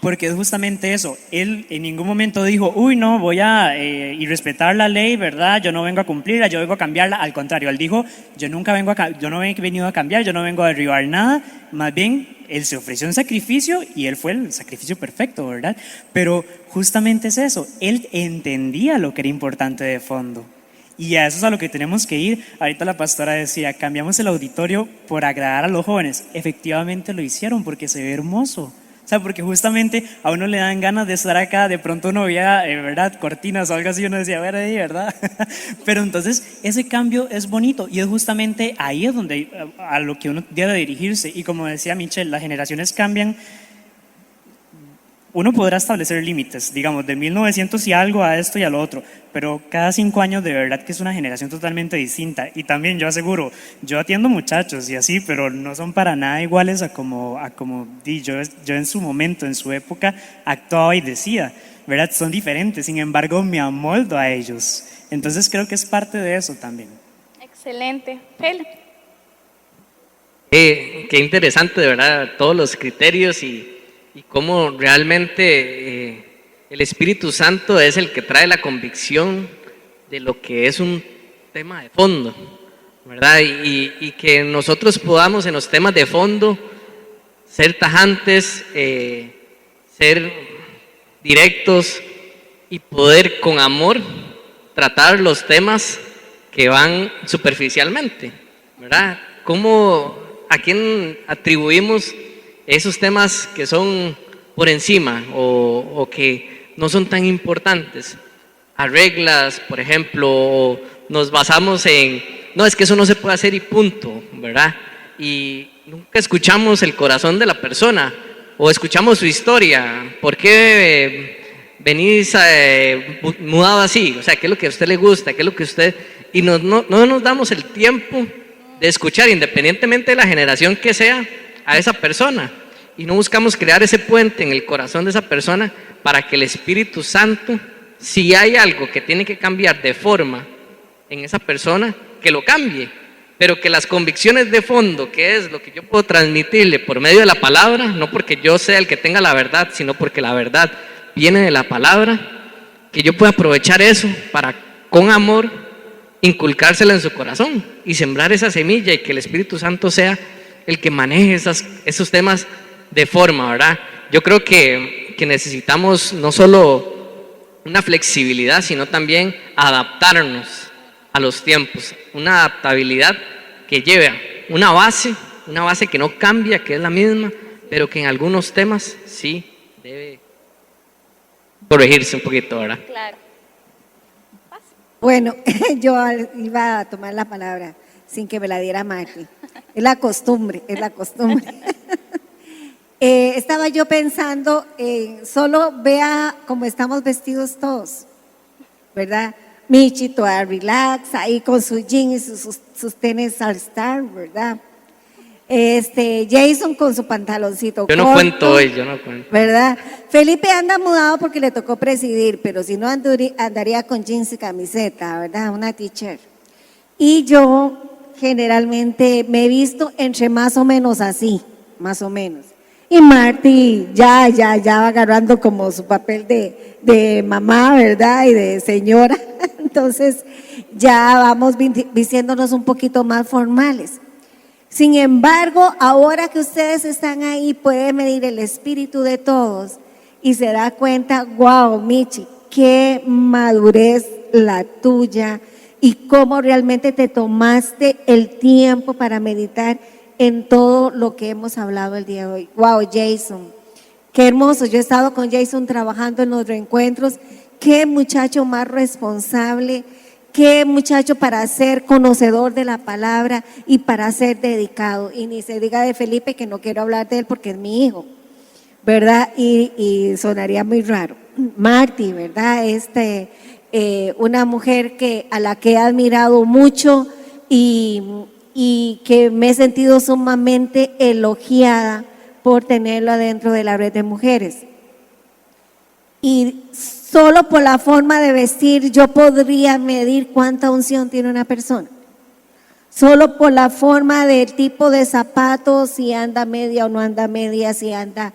Porque es justamente eso, él en ningún momento dijo, uy no, voy a irrespetar la ley, ¿verdad? Yo no vengo a cumplirla, yo vengo a cambiarla. Al contrario, él dijo, yo no he venido a cambiar, yo no vengo a derribar nada. Más bien, él se ofreció un sacrificio y él fue el sacrificio perfecto, ¿verdad? Pero justamente es eso, él entendía lo que era importante de fondo. Y a eso es a lo que tenemos que ir. Ahorita la pastora decía, cambiamos el auditorio por agradar a los jóvenes. Efectivamente lo hicieron porque se ve hermoso. O sea, porque justamente a uno le dan ganas de estar acá, de pronto uno veía, ¿verdad? Cortinas o algo así, uno decía, a ver ahí, ¿verdad? Pero entonces ese cambio es bonito y es justamente ahí es donde a lo que uno debe dirigirse. Y como decía Michelle, las generaciones cambian. Uno podrá establecer límites, digamos, de 1900 y algo a esto y a lo otro, pero cada 5 años de verdad que es una generación totalmente distinta. Y también yo aseguro, yo atiendo muchachos y así, pero no son para nada iguales a como yo en su momento, en su época, actuaba y decía, ¿verdad? Son diferentes, sin embargo me amoldo a ellos. Entonces creo que es parte de eso también. Excelente. Fel. Qué interesante, de verdad, todos los criterios y cómo realmente el Espíritu Santo es el que trae la convicción de lo que es un tema de fondo, ¿verdad? Y que nosotros podamos en los temas de fondo ser tajantes, ser directos y poder con amor tratar los temas que van superficialmente, ¿verdad? ¿A quién atribuimos esos temas que son por encima o que no son tan importantes? A reglas, por ejemplo, o nos basamos en, no, es que eso no se puede hacer y punto, ¿verdad? Y nunca escuchamos el corazón de la persona o escuchamos su historia. ¿Por qué venís mudado así? O sea, ¿qué es lo que a usted le gusta? ¿Qué es lo que usted...? Y no nos damos el tiempo de escuchar, independientemente de la generación que sea, a esa persona, y no buscamos crear ese puente en el corazón de esa persona para que el Espíritu Santo, si hay algo que tiene que cambiar de forma en esa persona, que lo cambie, pero que las convicciones de fondo, que es lo que yo puedo transmitirle por medio de la palabra, no porque yo sea el que tenga la verdad, sino porque la verdad viene de la palabra, que yo pueda aprovechar eso para, con amor, inculcársela en su corazón y sembrar esa semilla, y que el Espíritu Santo sea el que maneje esos temas de forma, ¿verdad? Yo creo que necesitamos no solo una flexibilidad, sino también adaptarnos a los tiempos, una adaptabilidad que lleve una base que no cambia, que es la misma, pero que en algunos temas sí debe corregirse un poquito, ¿verdad? Claro. Bueno, yo iba a tomar la palabra sin que me la diera Marty. Es la costumbre, es la costumbre. Estaba yo pensando, solo vea cómo estamos vestidos todos, ¿verdad? Michi toda relax, ahí con su jeans y sus tenis All Star, ¿verdad? Jason con su pantaloncito Yo no corto, cuento hoy, yo no cuento. ¿verdad? Felipe anda mudado porque le tocó presidir, pero si no andaría con jeans y camiseta, ¿verdad? Una t-shirt. Y yo generalmente me he visto entre más o menos así, más o menos. Y Marty ya va agarrando como su papel de mamá, ¿verdad? Y de señora. Entonces ya vamos vistiéndonos un poquito más formales. Sin embargo, ahora que ustedes están ahí, puede medir el espíritu de todos y se da cuenta, wow, Michi, qué madurez la tuya y cómo realmente te tomaste el tiempo para meditar en todo lo que hemos hablado el día de hoy. Wow, Jason, qué hermoso. Yo he estado con Jason trabajando en los reencuentros. Qué muchacho más responsable. Qué muchacho para ser conocedor de la palabra y para ser dedicado. Y ni se diga de Felipe, que no quiero hablar de él porque es mi hijo, ¿verdad? Y sonaría muy raro. Marty, ¿verdad? Una mujer a la que he admirado mucho y que me he sentido sumamente elogiada por tenerlo adentro de la red de mujeres. Y solo por la forma de vestir yo podría medir cuánta unción tiene una persona. Solo por la forma del tipo de zapatos, si anda media o no anda media, si anda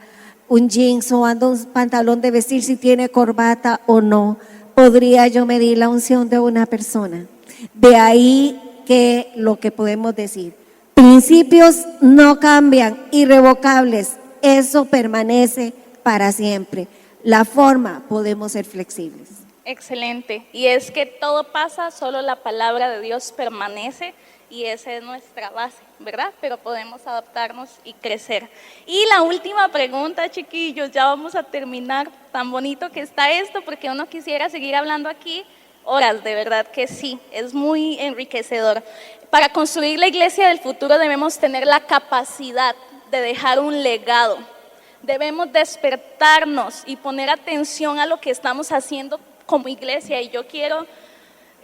un jeans o anda un pantalón de vestir, si tiene corbata o no, podría yo medir la unción de una persona. De ahí que lo que podemos decir, principios no cambian, irrevocables, eso permanece para siempre. La forma, podemos ser flexibles. Excelente. Y es que todo pasa, solo la palabra de Dios permanece y esa es nuestra base, ¿verdad? Pero podemos adaptarnos y crecer. Y la última pregunta, chiquillos, ya vamos a terminar. Tan bonito que está esto, porque uno quisiera seguir hablando aquí horas, de verdad que sí, es muy enriquecedor. Para construir la iglesia del futuro debemos tener la capacidad de dejar un legado. Debemos despertarnos y poner atención a lo que estamos haciendo como iglesia. Y yo quiero,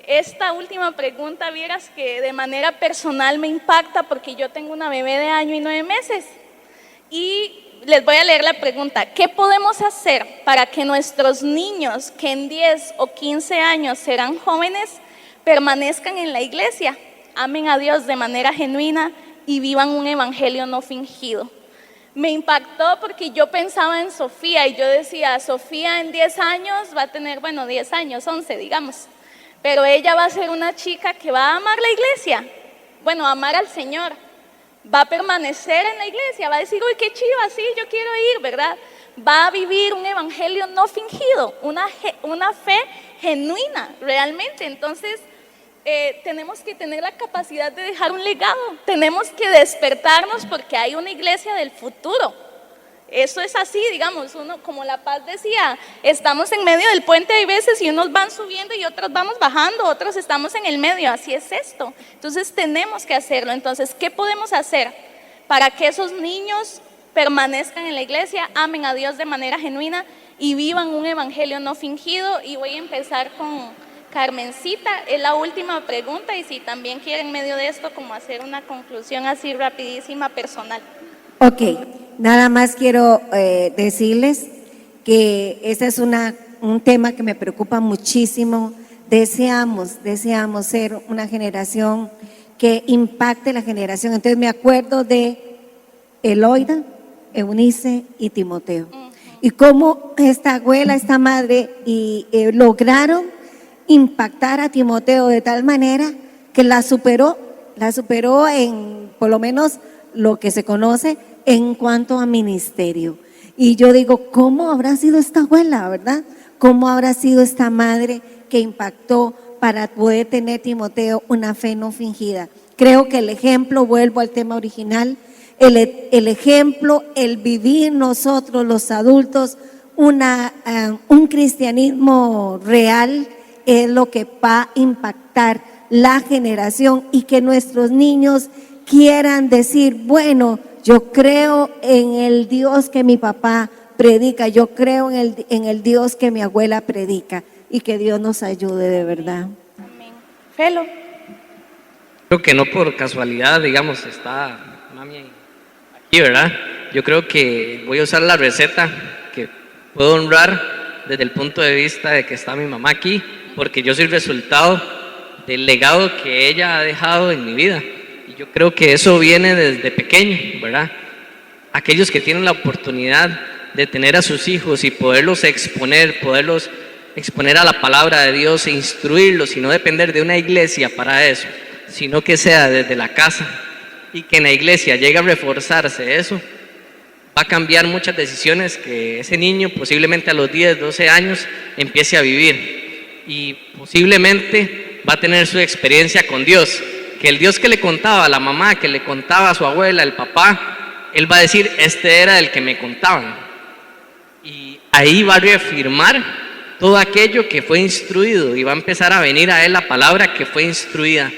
esta última pregunta, vieras que de manera personal me impacta porque yo tengo una bebé de 1 año y 9 meses. Y les voy a leer la pregunta: ¿qué podemos hacer para que nuestros niños, que en 10 o 15 años serán jóvenes, permanezcan en la iglesia, amen a Dios de manera genuina y vivan un evangelio no fingido? Me impactó porque yo pensaba en Sofía y yo decía, Sofía en 10 años va a tener, 10 años, 11 digamos, pero ella va a ser una chica que va a amar la iglesia, amar al Señor, va a permanecer en la iglesia, va a decir, uy, qué chiva, sí, yo quiero ir, ¿verdad? Va a vivir un evangelio no fingido, una fe genuina realmente. Entonces, tenemos que tener la capacidad de dejar un legado, tenemos que despertarnos porque hay una iglesia del futuro. Eso es así, digamos, uno, como La Paz decía, estamos en medio del puente, hay veces y unos van subiendo y otros vamos bajando, otros estamos en el medio, así es esto. Entonces tenemos que hacerlo. Entonces, ¿qué podemos hacer para que esos niños permanezcan en la iglesia, amen a Dios de manera genuina y vivan un evangelio no fingido? Y voy a empezar con Carmencita, es la última pregunta, y si también quieren en medio de esto como hacer una conclusión así rapidísima personal. Ok, nada más quiero decirles que este es un tema que me preocupa muchísimo. Deseamos ser una generación que impacte la generación. Entonces me acuerdo de Eloida, Eunice y Timoteo. Y cómo esta abuela, esta madre, lograron impactar a Timoteo de tal manera que la superó en, por lo menos lo que se conoce en cuanto a ministerio. Y yo digo, ¿cómo habrá sido esta abuela, verdad? ¿Cómo habrá sido esta madre que impactó para poder tener Timoteo una fe no fingida? Creo que el ejemplo, vuelvo al tema original, el ejemplo, el vivir nosotros los adultos un cristianismo real es lo que va a impactar la generación y que nuestros niños quieran decir, bueno, yo creo en el Dios que mi papá predica, yo creo en el Dios que mi abuela predica, y que Dios nos ayude de verdad. Amén. Felo. Creo que no por casualidad, digamos, está mami aquí, ¿verdad? Yo creo que voy a usar la receta que puedo honrar desde el punto de vista de que está mi mamá aquí, porque yo soy resultado del legado que ella ha dejado en mi vida. Y yo creo que eso viene desde pequeño, ¿verdad? Aquellos que tienen la oportunidad de tener a sus hijos y poderlos exponer a la palabra de Dios e instruirlos y no depender de una iglesia para eso, sino que sea desde la casa y que en la iglesia llegue a reforzarse eso, va a cambiar muchas decisiones que ese niño posiblemente a los 10, 12 años empiece a vivir y posiblemente va a tener su experiencia con Dios, que el Dios que le contaba a la mamá, que le contaba a su abuela, el papá, él va a decir, este era el que me contaban. Y ahí va a reafirmar todo aquello que fue instruido y va a empezar a venir a él la palabra que fue instruida.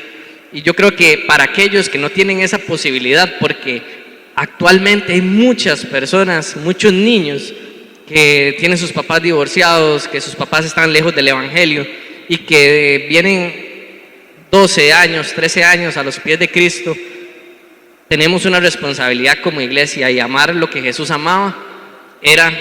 Y yo creo que para aquellos que no tienen esa posibilidad, porque actualmente hay muchas personas, muchos niños que tienen sus papás divorciados, que sus papás están lejos del evangelio y que vienen 12 años, 13 años a los pies de Cristo. Tenemos una responsabilidad como iglesia y amar lo que Jesús amaba era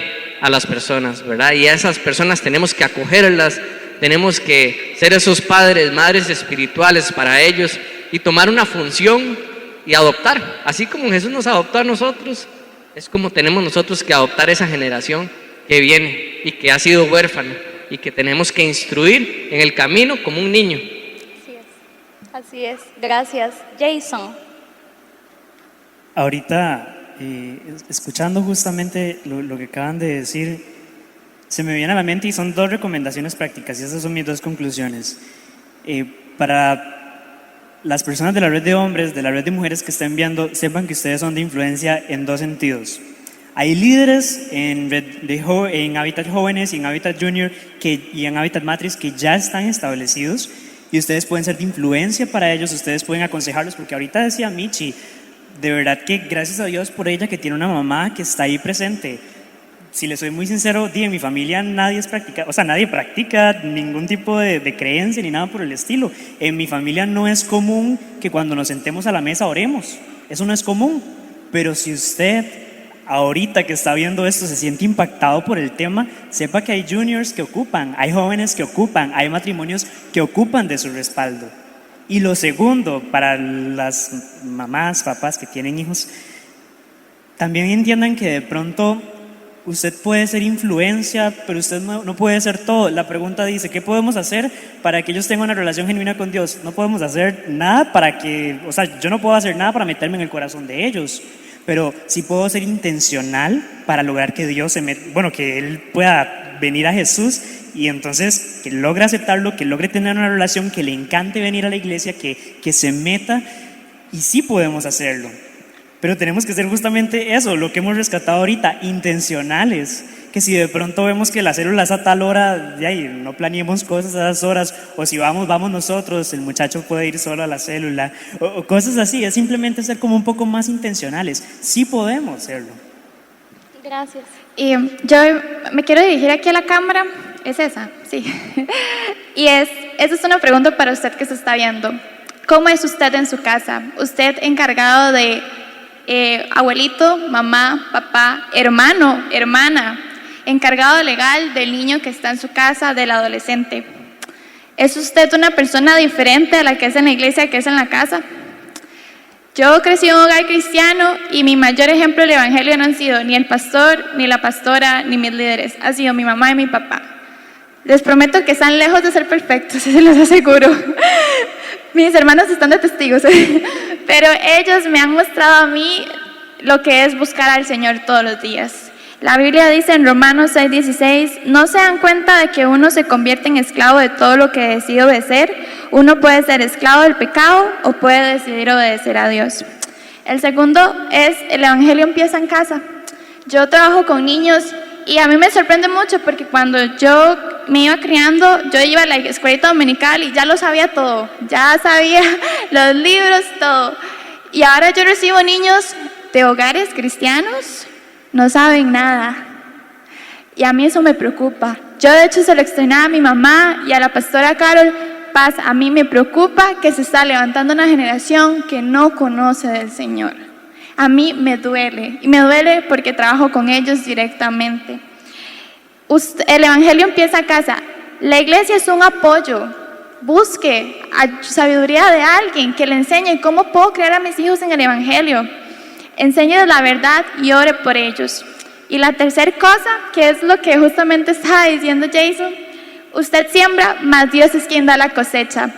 a las personas, ¿verdad? Y a esas personas tenemos que acogerlas, tenemos que ser esos padres, madres espirituales para ellos y tomar una función y adoptar. Así como Jesús nos adoptó a nosotros, es como tenemos nosotros que adoptar esa generación que viene y que ha sido huérfana y que tenemos que instruir en el camino como un niño. Así es. Gracias. Jason. Ahorita, escuchando justamente lo que acaban de decir, se me viene a la mente y son dos recomendaciones prácticas y esas son mis dos conclusiones. Para las personas de la red de hombres, de la red de mujeres que estén viendo, sepan que ustedes son de influencia en dos sentidos. Hay líderes en Habitat Jóvenes y en Habitat Junior y en Habitat Matrix que ya están establecidos y ustedes pueden ser de influencia para ellos, ustedes pueden aconsejarlos, porque ahorita decía Michi, de verdad que gracias a Dios por ella que tiene una mamá que está ahí presente. Si les soy muy sincero, en mi familia nadie practica ningún tipo de creencia ni nada por el estilo. En mi familia no es común que cuando nos sentemos a la mesa oremos, eso no es común. Pero si usted ahorita que está viendo esto se siente impactado por el tema, sepa que hay juniors que ocupan, hay jóvenes que ocupan, hay matrimonios que ocupan de su respaldo. Y lo segundo, para las mamás, papás que tienen hijos, también entiendan que de pronto usted puede ser influencia, pero usted no puede ser todo. La pregunta dice, ¿qué podemos hacer para que ellos tengan una relación genuina con Dios? No podemos hacer nada yo no puedo hacer nada para meterme en el corazón de ellos, pero sí puedo ser intencional para lograr que Dios que Él pueda venir a Jesús y entonces que logre aceptarlo, que logre tener una relación, que le encante venir a la iglesia, que se meta, y sí podemos hacerlo. Pero tenemos que ser justamente eso, lo que hemos rescatado ahorita, intencionales. Que si de pronto vemos que la célula es a tal hora, no planeemos cosas a esas horas, o si vamos nosotros, el muchacho puede ir solo a la célula, o cosas así. Es simplemente ser como un poco más intencionales. Sí podemos hacerlo. Gracias. Y yo me quiero dirigir aquí a la cámara, es esa, sí. Y esa es una pregunta para usted que se está viendo. ¿Cómo es usted en su casa? ¿Usted encargado de abuelito, mamá, papá, hermano, hermana, encargado legal del niño que está en su casa, del adolescente? ¿Es usted una persona diferente a la que es en la iglesia, que es en la casa? Yo crecí en un hogar cristiano y mi mayor ejemplo del evangelio no han sido ni el pastor, ni la pastora, ni mis líderes. Ha sido mi mamá y mi papá. Les prometo que están lejos de ser perfectos, se los aseguro. Mis hermanos están de testigos, pero ellos me han mostrado a mí lo que es buscar al Señor todos los días. La Biblia dice en Romanos 6:16, ¿no se dan cuenta de que uno se convierte en esclavo de todo lo que decide obedecer? Uno puede ser esclavo del pecado o puede decidir obedecer a Dios. El segundo es, el evangelio empieza en casa. Yo trabajo con niños y a mí me sorprende mucho porque cuando yo me iba criando, yo iba a la escuelita dominical y ya lo sabía todo. Ya sabía los libros, todo. Y ahora yo recibo niños de hogares cristianos, no saben nada. Y a mí eso me preocupa. Yo de hecho se lo extrañaba a mi mamá y a la pastora Carol. Paz, a mí me preocupa que se está levantando una generación que no conoce del Señor. A mí me duele, y me duele porque trabajo con ellos directamente. El evangelio empieza a casa. La iglesia es un apoyo. Busque sabiduría de alguien que le enseñe cómo puedo criar a mis hijos en el evangelio. Enséñeles la verdad y ore por ellos. Y la tercera cosa, que es lo que justamente estaba diciendo Jason, usted siembra, mas Dios es quien da la cosecha.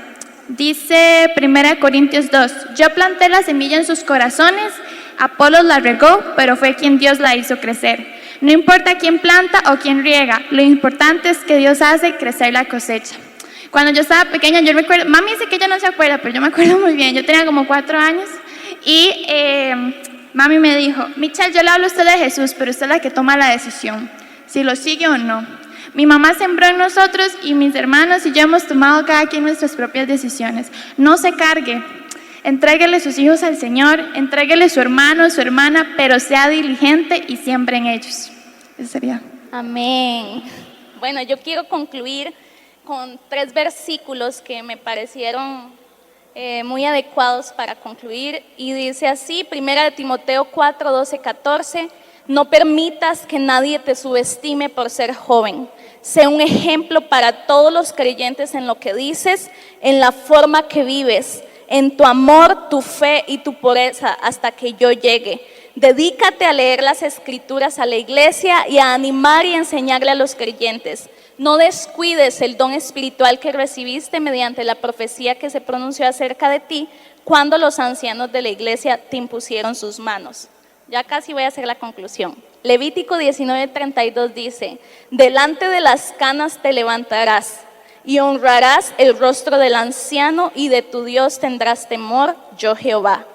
Dice 1 Corintios 2, yo planté la semilla en sus corazones, Apolos la regó, pero fue quien Dios la hizo crecer. No importa quién planta o quién riega, lo importante es que Dios hace crecer la cosecha. Cuando yo estaba pequeña, yo recuerdo, mami dice que ella no se acuerda, pero yo me acuerdo muy bien, yo tenía como 4 años y mami me dijo, Michelle, yo le hablo a usted de Jesús, pero usted es la que toma la decisión, si lo sigue o no. Mi mamá sembró en nosotros y mis hermanos y yo hemos tomado cada quien nuestras propias decisiones. No se cargue, entréguele sus hijos al Señor, entréguele su hermano, su hermana, pero sea diligente y siembre en ellos. Eso sería. Amén. Bueno, yo quiero concluir con 3 versículos que me parecieron muy adecuados para concluir. Y dice así, 1 Timoteo 4, 12, 14, no permitas que nadie te subestime por ser joven. Sé un ejemplo para todos los creyentes en lo que dices, en la forma que vives, en tu amor, tu fe y tu pureza hasta que yo llegue. Dedícate a leer las escrituras a la iglesia y a animar y enseñarle a los creyentes. No descuides el don espiritual que recibiste mediante la profecía que se pronunció acerca de ti cuando los ancianos de la iglesia te impusieron sus manos. Ya casi voy a hacer la conclusión. Levítico 19:32 dice, delante de las canas te levantarás y honrarás el rostro del anciano y de tu Dios tendrás temor, yo Jehová.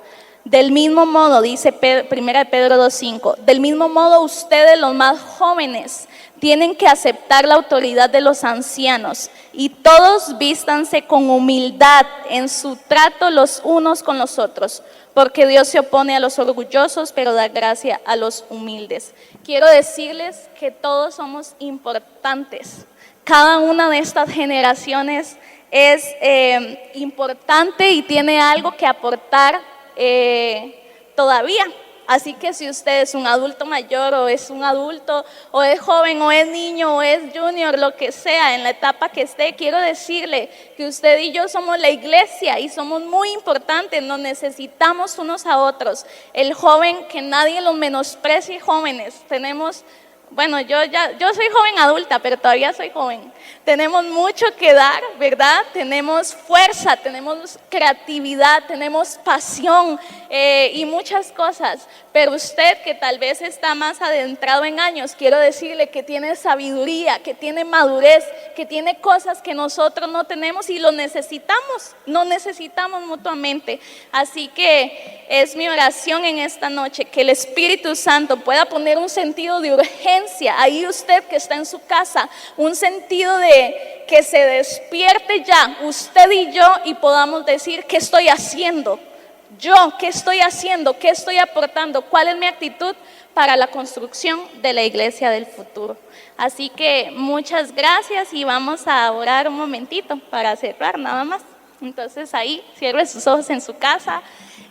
Del mismo modo, dice 1 Pedro 2:5, del mismo modo ustedes los más jóvenes tienen que aceptar la autoridad de los ancianos y todos vístanse con humildad en su trato los unos con los otros, porque Dios se opone a los orgullosos, pero da gracia a los humildes. Quiero decirles que todos somos importantes. Cada una de estas generaciones es importante y tiene algo que aportar todavía. Así que si usted es un adulto mayor o es un adulto o es joven o es niño o es junior, lo que sea, en la etapa que esté, quiero decirle que usted y yo somos la iglesia y somos muy importantes, nos necesitamos unos a otros. El joven, que nadie los menosprecie, jóvenes, tenemos... Bueno, yo soy joven adulta, pero todavía soy joven. Tenemos mucho que dar, ¿verdad? Tenemos fuerza, tenemos creatividad, tenemos pasión y muchas cosas. Pero usted, que tal vez está más adentrado en años, quiero decirle que tiene sabiduría, que tiene madurez, que tiene cosas que nosotros no tenemos y lo necesitamos. Nos necesitamos mutuamente. Así que es mi oración en esta noche que el Espíritu Santo pueda poner un sentido de urgencia ahí usted que está en su casa, un sentido de que se despierte ya usted y yo y podamos decir, ¿qué estoy haciendo? Yo, ¿qué estoy haciendo? ¿Qué estoy aportando? ¿Cuál es mi actitud para la construcción de la iglesia del futuro? Así que muchas gracias y vamos a orar un momentito para cerrar nada más. Entonces ahí cierre sus ojos en su casa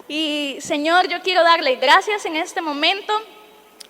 y Señor, yo quiero darle gracias en este momento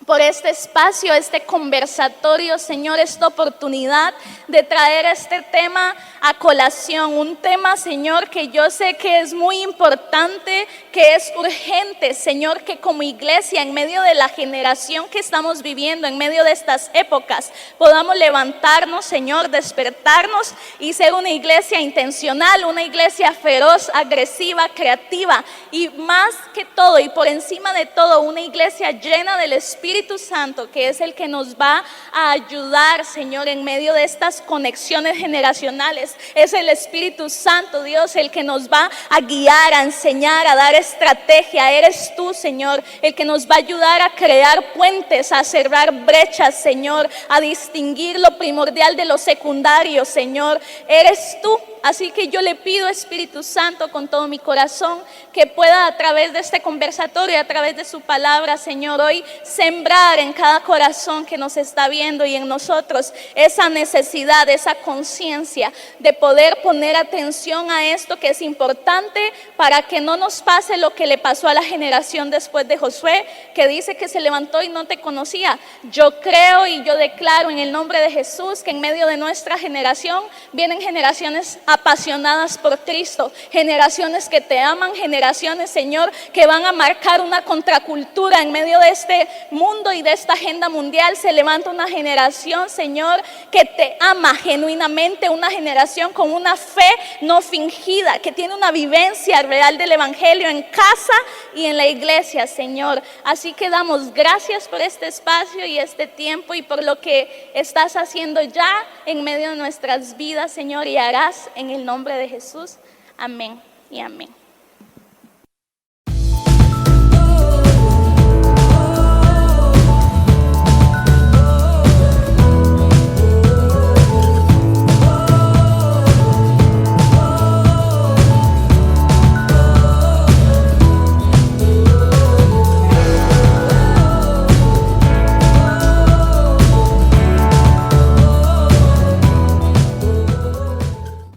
por este espacio, este conversatorio, Señor, esta oportunidad de traer este tema a colación. Un tema, Señor, que yo sé que es muy importante, que es urgente, Señor, que como iglesia, en medio de la generación que estamos viviendo, en medio de estas épocas, podamos levantarnos, Señor, despertarnos y ser una iglesia intencional, una iglesia feroz, agresiva, creativa y más que todo y por encima de todo, una iglesia llena del Espíritu Santo, que es el que nos va a ayudar, Señor, en medio de estas conexiones generacionales. Es el Espíritu Santo, Dios, el que nos va a guiar, a enseñar, a dar estrategia. Eres tú, Señor, el que nos va a ayudar a crear puentes, a cerrar brechas, Señor, a distinguir lo primordial de lo secundario, Señor. Eres tú. Así que yo le pido, Espíritu Santo, con todo mi corazón, que pueda a través de este conversatorio, a través de su palabra, Señor, hoy sembrar en cada corazón que nos está viendo y en nosotros esa necesidad, esa conciencia de poder poner atención a esto que es importante para que no nos pase lo que le pasó a la generación después de Josué, que dice que se levantó y no te conocía. Yo creo y yo declaro en el nombre de Jesús que en medio de nuestra generación vienen generaciones apasionadas por Cristo, generaciones que te aman, generaciones, Señor, que van a marcar una contracultura en medio de este mundo y de esta agenda mundial. Se levanta una generación, Señor, que te ama genuinamente, una generación con una fe no fingida, que tiene una vivencia real del Evangelio en casa y en la iglesia, Señor. Así que damos gracias por este espacio y este tiempo y por lo que estás haciendo ya en medio de nuestras vidas, Señor, y harás en el nombre de Jesús. Amén y amén.